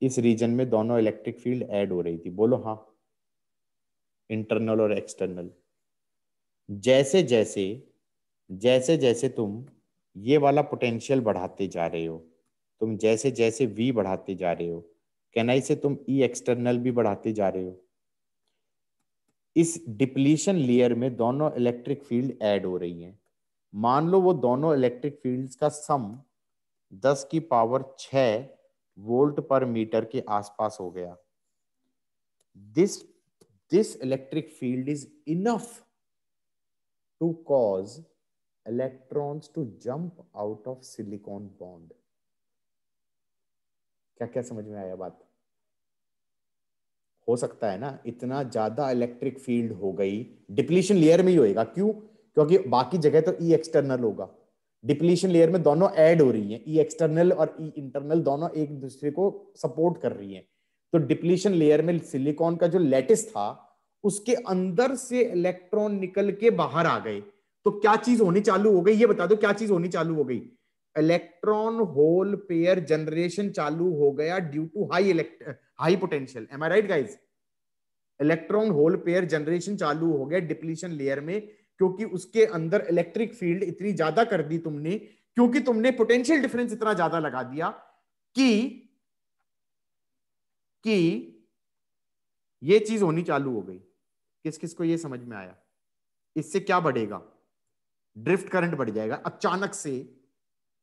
इस रीजन में दोनों इलेक्ट्रिक फील्ड ऐड हो रही थी। बोलो हाँ, इंटरनल और एक्सटर्नल। जैसे जैसे जैसे जैसे तुम ये वाला पोटेंशियल बढ़ाते जा रहे हो, तुम जैसे जैसे V बढ़ाते जा रहे हो, कैनाई से तुम E एक्सटर्नल भी बढ़ाते जा रहे हो। इस डिप्लीशन लेयर में दोनों इलेक्ट्रिक फील्ड ऐड हो रही हैं। मान लो वो दोनों इलेक्ट्रिक फील्ड्स का सम 10⁶ वोल्ट पर मीटर के आसपास हो गया। This electric field is enough to cause electrons to jump out of silicon bond. क्या क्या समझ में आया बात? हो सकता है ना, इतना ज्यादा इलेक्ट्रिक फील्ड हो गई, डिप्लीशन लेयर में ही होएगा। क्यों? क्योंकि बाकी जगह तो ई एक्सटर्नल होगा, डिप्लीशन लेयर में दोनों ऐड हो रही हैं। ई एक्सटर्नल और ई इंटरनल दोनों एक दूसरे को सपोर्ट कर रही हैं। तो डिप्लीशन लेयर में सिलिकॉन का जो लैटिस था उसके अंदर से इलेक्ट्रॉन निकल के बाहर आ गए। तो क्या चीज होनी चालू हो गई? ये बता दो क्या चीज होनी चालू हो गई? इलेक्ट्रॉन होल पेयर जनरेशन चालू हो गया due to high potential. Am I right guys? Electron hole pair generation चालू हो गया डिप्लीशन लेयर में, क्योंकि उसके अंदर इलेक्ट्रिक फील्ड इतनी ज्यादा कर दी तुमने, क्योंकि तुमने पोटेंशियल डिफरेंस इतना ज्यादा लगा दिया कि ये चीज होनी चालू हो गई। किस किस को ये समझ में आया? इससे क्या बढ़ेगा? ड्रिफ्ट करंट बढ़ जाएगा। अचानक से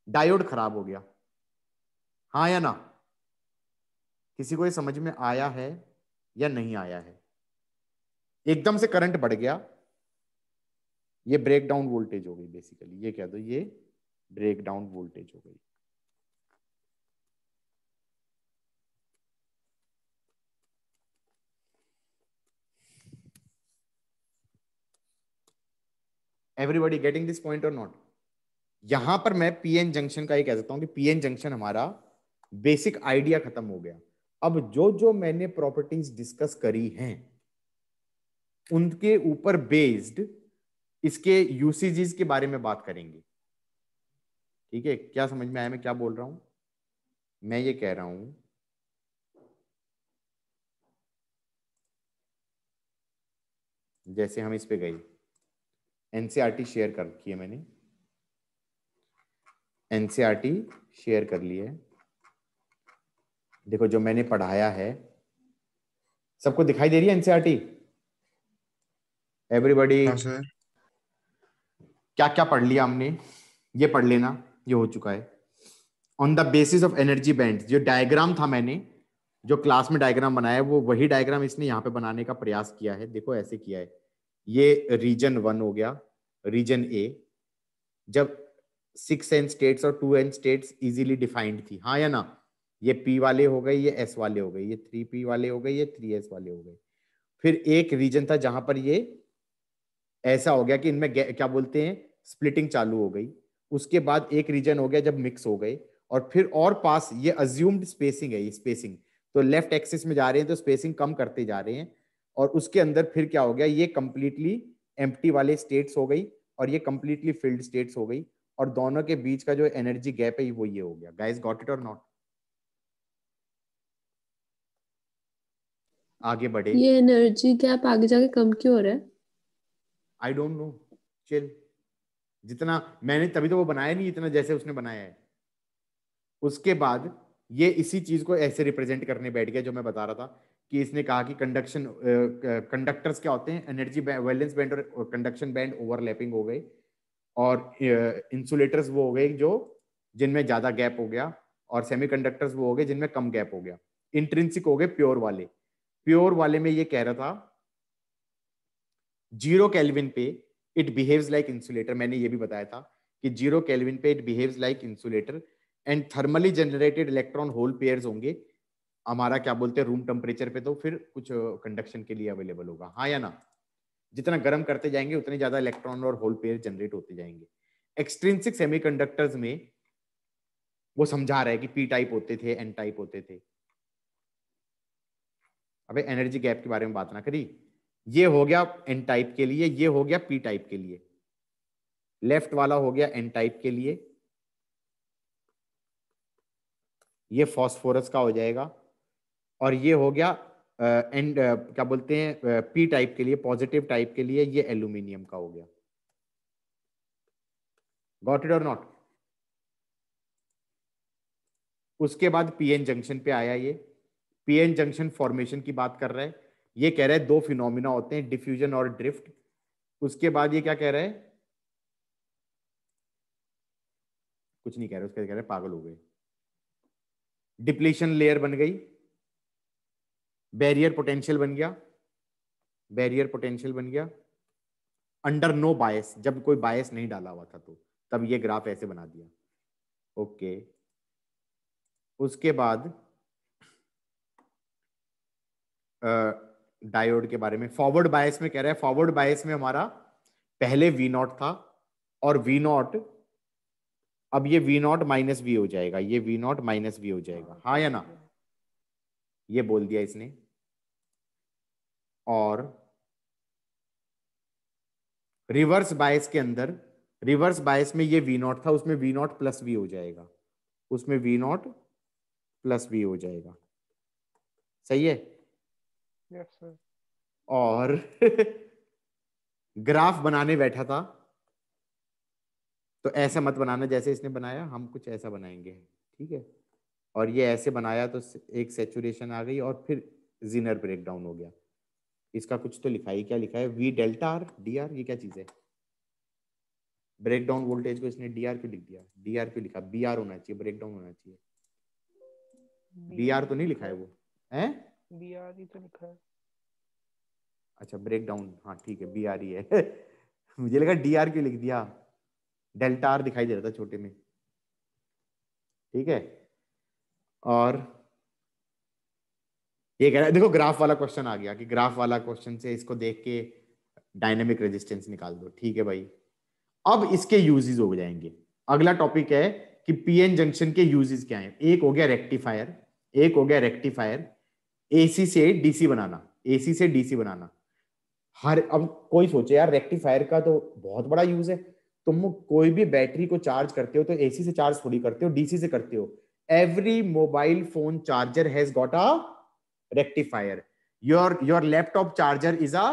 डायोड खराब हो गया। हाँ या ना? किसी को ये समझ में आया है या नहीं आया है? एकदम से करंट बढ़ गया, ये ब्रेक डाउन वोल्टेज हो गई। बेसिकली ये कह दो ये ब्रेक डाउन वोल्टेज हो गई। एवरीबॉडी गेटिंग दिस पॉइंट और नॉट? यहां पर मैं पीएन जंक्शन का ये कह देता हूं कि पीएन जंक्शन हमारा बेसिक आइडिया खत्म हो गया। अब जो जो मैंने प्रॉपर्टीज डिस्कस करी हैं उनके ऊपर बेस्ड इसके यूसेजेस के बारे में बात करेंगे। ठीक है? क्या समझ में आया मैं क्या बोल रहा हूं? मैं ये कह रहा हूं जैसे हम इस पे गए, एनसीईआरटी शेयर कर रखी है मैंने, एनसीईआरटी शेयर कर ली है। देखो जो मैंने पढ़ाया है सबको दिखाई दे रही है एनसीईआरटी? एवरीबॉडी हाँ सर। क्या क्या पढ़ लिया हमने? ये पढ़ लेना, ये हो चुका है। On the basis of energy band, जो डायग्राम था मैंने जो क्लास में डायग्राम बनाया वो वही डायग्राम इसने यहाँ पे बनाने का प्रयास किया है। देखो ऐसे किया है, ये रीजन 1 हो गया, रीजन ए। जब 6n स्टेट्स और 2n स्टेट्स इजीली डिफाइंड थी, हाँ या ना? ये p वाले हो गए, ये s वाले हो गए, ये 3p वाले हो गए, ये 3s वाले हो गए। फिर एक रीजन था जहां पर ये ऐसा हो गया कि इनमें क्या बोलते हैं, स्प्लिटिंग चालू हो गई। उसके बाद एक रीजन हो गया जब मिक्स हो गए, और फिर और पास ये अज्यूम्ड स्पेसिंग है, ये स्पेसिंग तो लेफ्ट एक्सिस में जा रहे हैं तो स्पेसिंग कम करते जा रहे हैं, और उसके अंदर फिर क्या हो गया, ये कंप्लीटली एम्प्टी वाले स्टेट्स हो गई और ये कंप्लीटली फिल्ड स्टेट्स हो गई, और दोनों के बीच का जो एनर्जी गैप है वो ये हो गया। गाइस गॉट इट और नॉट? आगे बढ़े। ये एनर्जी गैप आगे जाके कम क्यों हो रहा है? I don't know, chill. जितना मैंने तभी तो वो बनाया नहीं इतना जैसे उसने बनाया है। उसके बाद ये इसी चीज को ऐसे रिप्रेजेंट करने बैठ गया जो मैं बता रहा था कि इसने कहा कि कंडक्टर्स क्या होते हैं, एनर्जी वैलेंस बैंड और कंडक्शन बैंड ओवरलैपिंग हो गए, और इंसुलेटर्स वो हो गए जो जिनमें ज्यादा गैप हो गया, और सेमीकंडक्टर्स वो हो गए जिनमें कम गैप हो गया। इंट्रिंसिक हो गए प्योर वाले। प्योर वाले में ये कह रहा था 0 केल्विन पे इट बिहेव्स लाइक इंसुलेटर, मैंने ये भी बताया था कि 0 केल्विन पे it behaves like insulator, and thermally generated electron hole pairs होंगे हमारा क्या बोलते हैं रूम टेम्परेचर पे, तो फिर कुछ कंडक्शन के लिए अवेलेबल होगा, हाँ या ना? जितना गर्म करते जाएंगे उतने ज्यादा इलेक्ट्रॉन और होल पेयर जनरेट होते जाएंगे। एक्सट्रिंसिक सेमीकंडक्टर्स में वो समझा रहा है कि पी टाइप होते थे, एन टाइप होते थे। अबे एनर्जी गैप के बारे में बात ना करी। ये हो गया एन टाइप के लिए, ये हो गया पी टाइप के लिए, लेफ्ट वाला हो गया एन टाइप के लिए, ये फास्फोरस का हो जाएगा, और ये हो गया एंड क्या बोलते हैं पी टाइप के लिए, पॉजिटिव टाइप के लिए ये एल्यूमिनियम का हो गया। गॉट इट और नॉट? उसके बाद पीएन जंक्शन पे आया, ये पीएन जंक्शन फॉर्मेशन की बात कर रहा है। ये कह रहा है दो फिनोमिना होते हैं, डिफ्यूजन और ड्रिफ्ट। उसके बाद ये क्या कह रहा है, कुछ नहीं कह रहा, उसके कह रहे हैं पागल हो गए। डिप्लीशन लेयर बन गई, बैरियर पोटेंशियल बन गया, बैरियर पोटेंशियल बन गया, अंडर नो बायस, जब कोई बायस नहीं डाला हुआ था तो तब ये ग्राफ ऐसे बना दिया। ओके, उसके बाद डायोड के बारे में, फॉरवर्ड बायस में कह रहा है, फॉरवर्ड बायस में हमारा पहले V नॉट था, और V नॉट अब ये V नॉट माइनस वी हो जाएगा, ये V नॉट माइनस वी हो जाएगा, हाँ या ना? ये बोल दिया इसने। और रिवर्स बायस के अंदर, रिवर्स बायस में ये V नॉट था, उसमें V नॉट प्लस वी हो जाएगा, उसमें V नॉट प्लस वी हो जाएगा। सही है? Yes sir. और ग्राफ बनाने बैठा था तो ऐसा मत बनाना जैसे इसने बनाया, हम कुछ ऐसा बनाएंगे, ठीक है? और ये ऐसे बनाया तो एक सैचुरेशन आ गई और फिर जीनर ब्रेकडाउन हो गया। इसका कुछ तो लिखा है, क्या लिखा है, we delta R D R, ये क्या चीज है? ब्रेकडाउन वोल्टेज को इसने डी आर क्यों लिख दिया? डी आर क्यों लिखा? बी आर होना चाहिए, ब्रेकडाउन होना चाहिए। बी आर तो नहीं लिखा है वो, है? बी आर ही तो लिखा है। अच्छा ब्रेकडाउन, हाँ ठीक है, बी आर ही है। मुझे लगा डी आर क्यों लिख दिया, डेल्टा आर दिखाई दे रहा था छोटे में, ठीक है? और ये कह रहा है, देखो ग्राफ वाला क्वेश्चन आ गया कि ग्राफ वाला क्वेश्चन से इसको देख के डायनेमिक रेजिस्टेंस निकाल दो, ठीक है भाई? अब इसके यूजेस हो जाएंगे। अगला टॉपिक है कि पीएन जंक्शन के यूजेस क्या हैं। एक हो गया रेक्टिफायर, एक हो गया रेक्टिफायर, एसी से डीसी बनाना, एसी से डीसी बनाना। हर अब कोई सोचे यार रेक्टिफायर का तो बहुत बड़ा यूज है, तुम कोई भी बैटरी को चार्ज करते हो तो एसी से चार्ज थोड़ी करते हो, डीसी से करते हो। Every mobile phone charger has got a rectifier, your laptop charger is a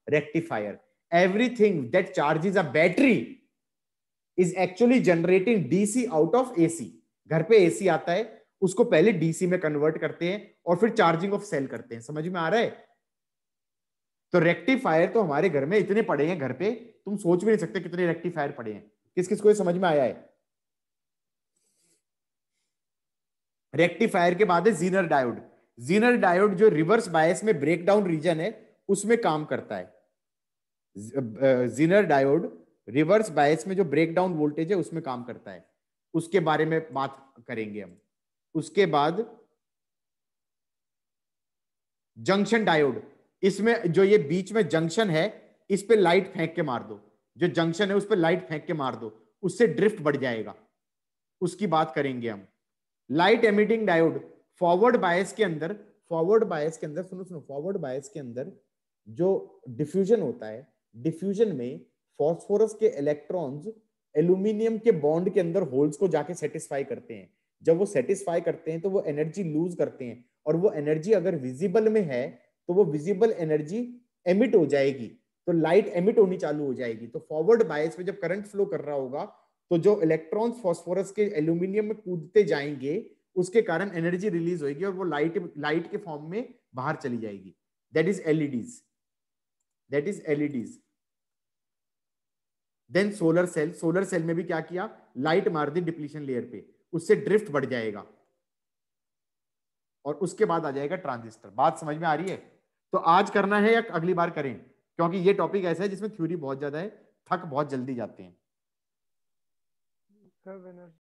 rectifier. Everything that charges a battery is actually generating DC out of AC. घर पे AC आता है, उसको पहले DC में कन्वर्ट करते हैं और फिर चार्जिंग ऑफ सेल करते हैं। समझ में आ रहा है? तो रेक्टिफायर तो हमारे घर में इतने पड़े हैं घर पे, तुम सोच भी नहीं सकते कितने रेक्टिफायर पड़े हैं। किस किस को ये समझ में आया है? रेक्टिफायर के बाद है जीनर डायोड। जीनर डायोड जो रिवर्स बायस में ब्रेकडाउन रीजन है उसमें काम करता है। जीनर डायोड रिवर्स बायस में जो ब्रेक डाउन वोल्टेज है उसमें काम करता है, उसके बारे में बात करेंगे हम। उसके बाद जंक्शन डायोड, इसमें जो ये बीच में जंक्शन है इस पे लाइट फेंक के मार दो, जो जंक्शन है उस पे लाइट फेंक के मार दो, उससे ड्रिफ्ट बढ़ जाएगा, उसकी बात करेंगे हम। Light emitting diode, forward bias के अंदर, फॉरवर्ड बायस के अंदर सुनो सुनो, फॉरवर्ड बायस के अंदर जो डिफ्यूजन होता है, डिफ्यूजन में फास्फोरस के इलेक्ट्रॉन्स एल्यूमिनियम के बॉन्ड के अंदर होल्स को जाके सेटिस्फाई करते हैं। जब वो सेटिस्फाई करते हैं तो वो एनर्जी लूज करते हैं, और वो एनर्जी अगर विजिबल में है तो वो विजिबल एनर्जी एमिट हो जाएगी, तो लाइट एमिट होनी चालू हो जाएगी। तो फॉरवर्ड बायस में जब करंट फ्लो कर रहा होगा तो जो इलेक्ट्रॉन्स फास्फोरस के एल्यूमिनियम में कूदते जाएंगे उसके कारण एनर्जी रिलीज होगी और वो लाइट के फॉर्म में बाहर चली जाएगी। That is LEDs, that is LEDs. Then solar cell, solar cell में भी क्या किया, लाइट मार दी डिप्लीशन लेयर पे, उससे ड्रिफ्ट बढ़ जाएगा, और उसके बाद आ जाएगा ट्रांजिस्टर। बात समझ में आ रही है? तो आज करना है या अगली बार करें, क्योंकि ये टॉपिक ऐसा है जिसमें थ्योरी बहुत ज्यादा है, थक बहुत जल्दी जाते हैं।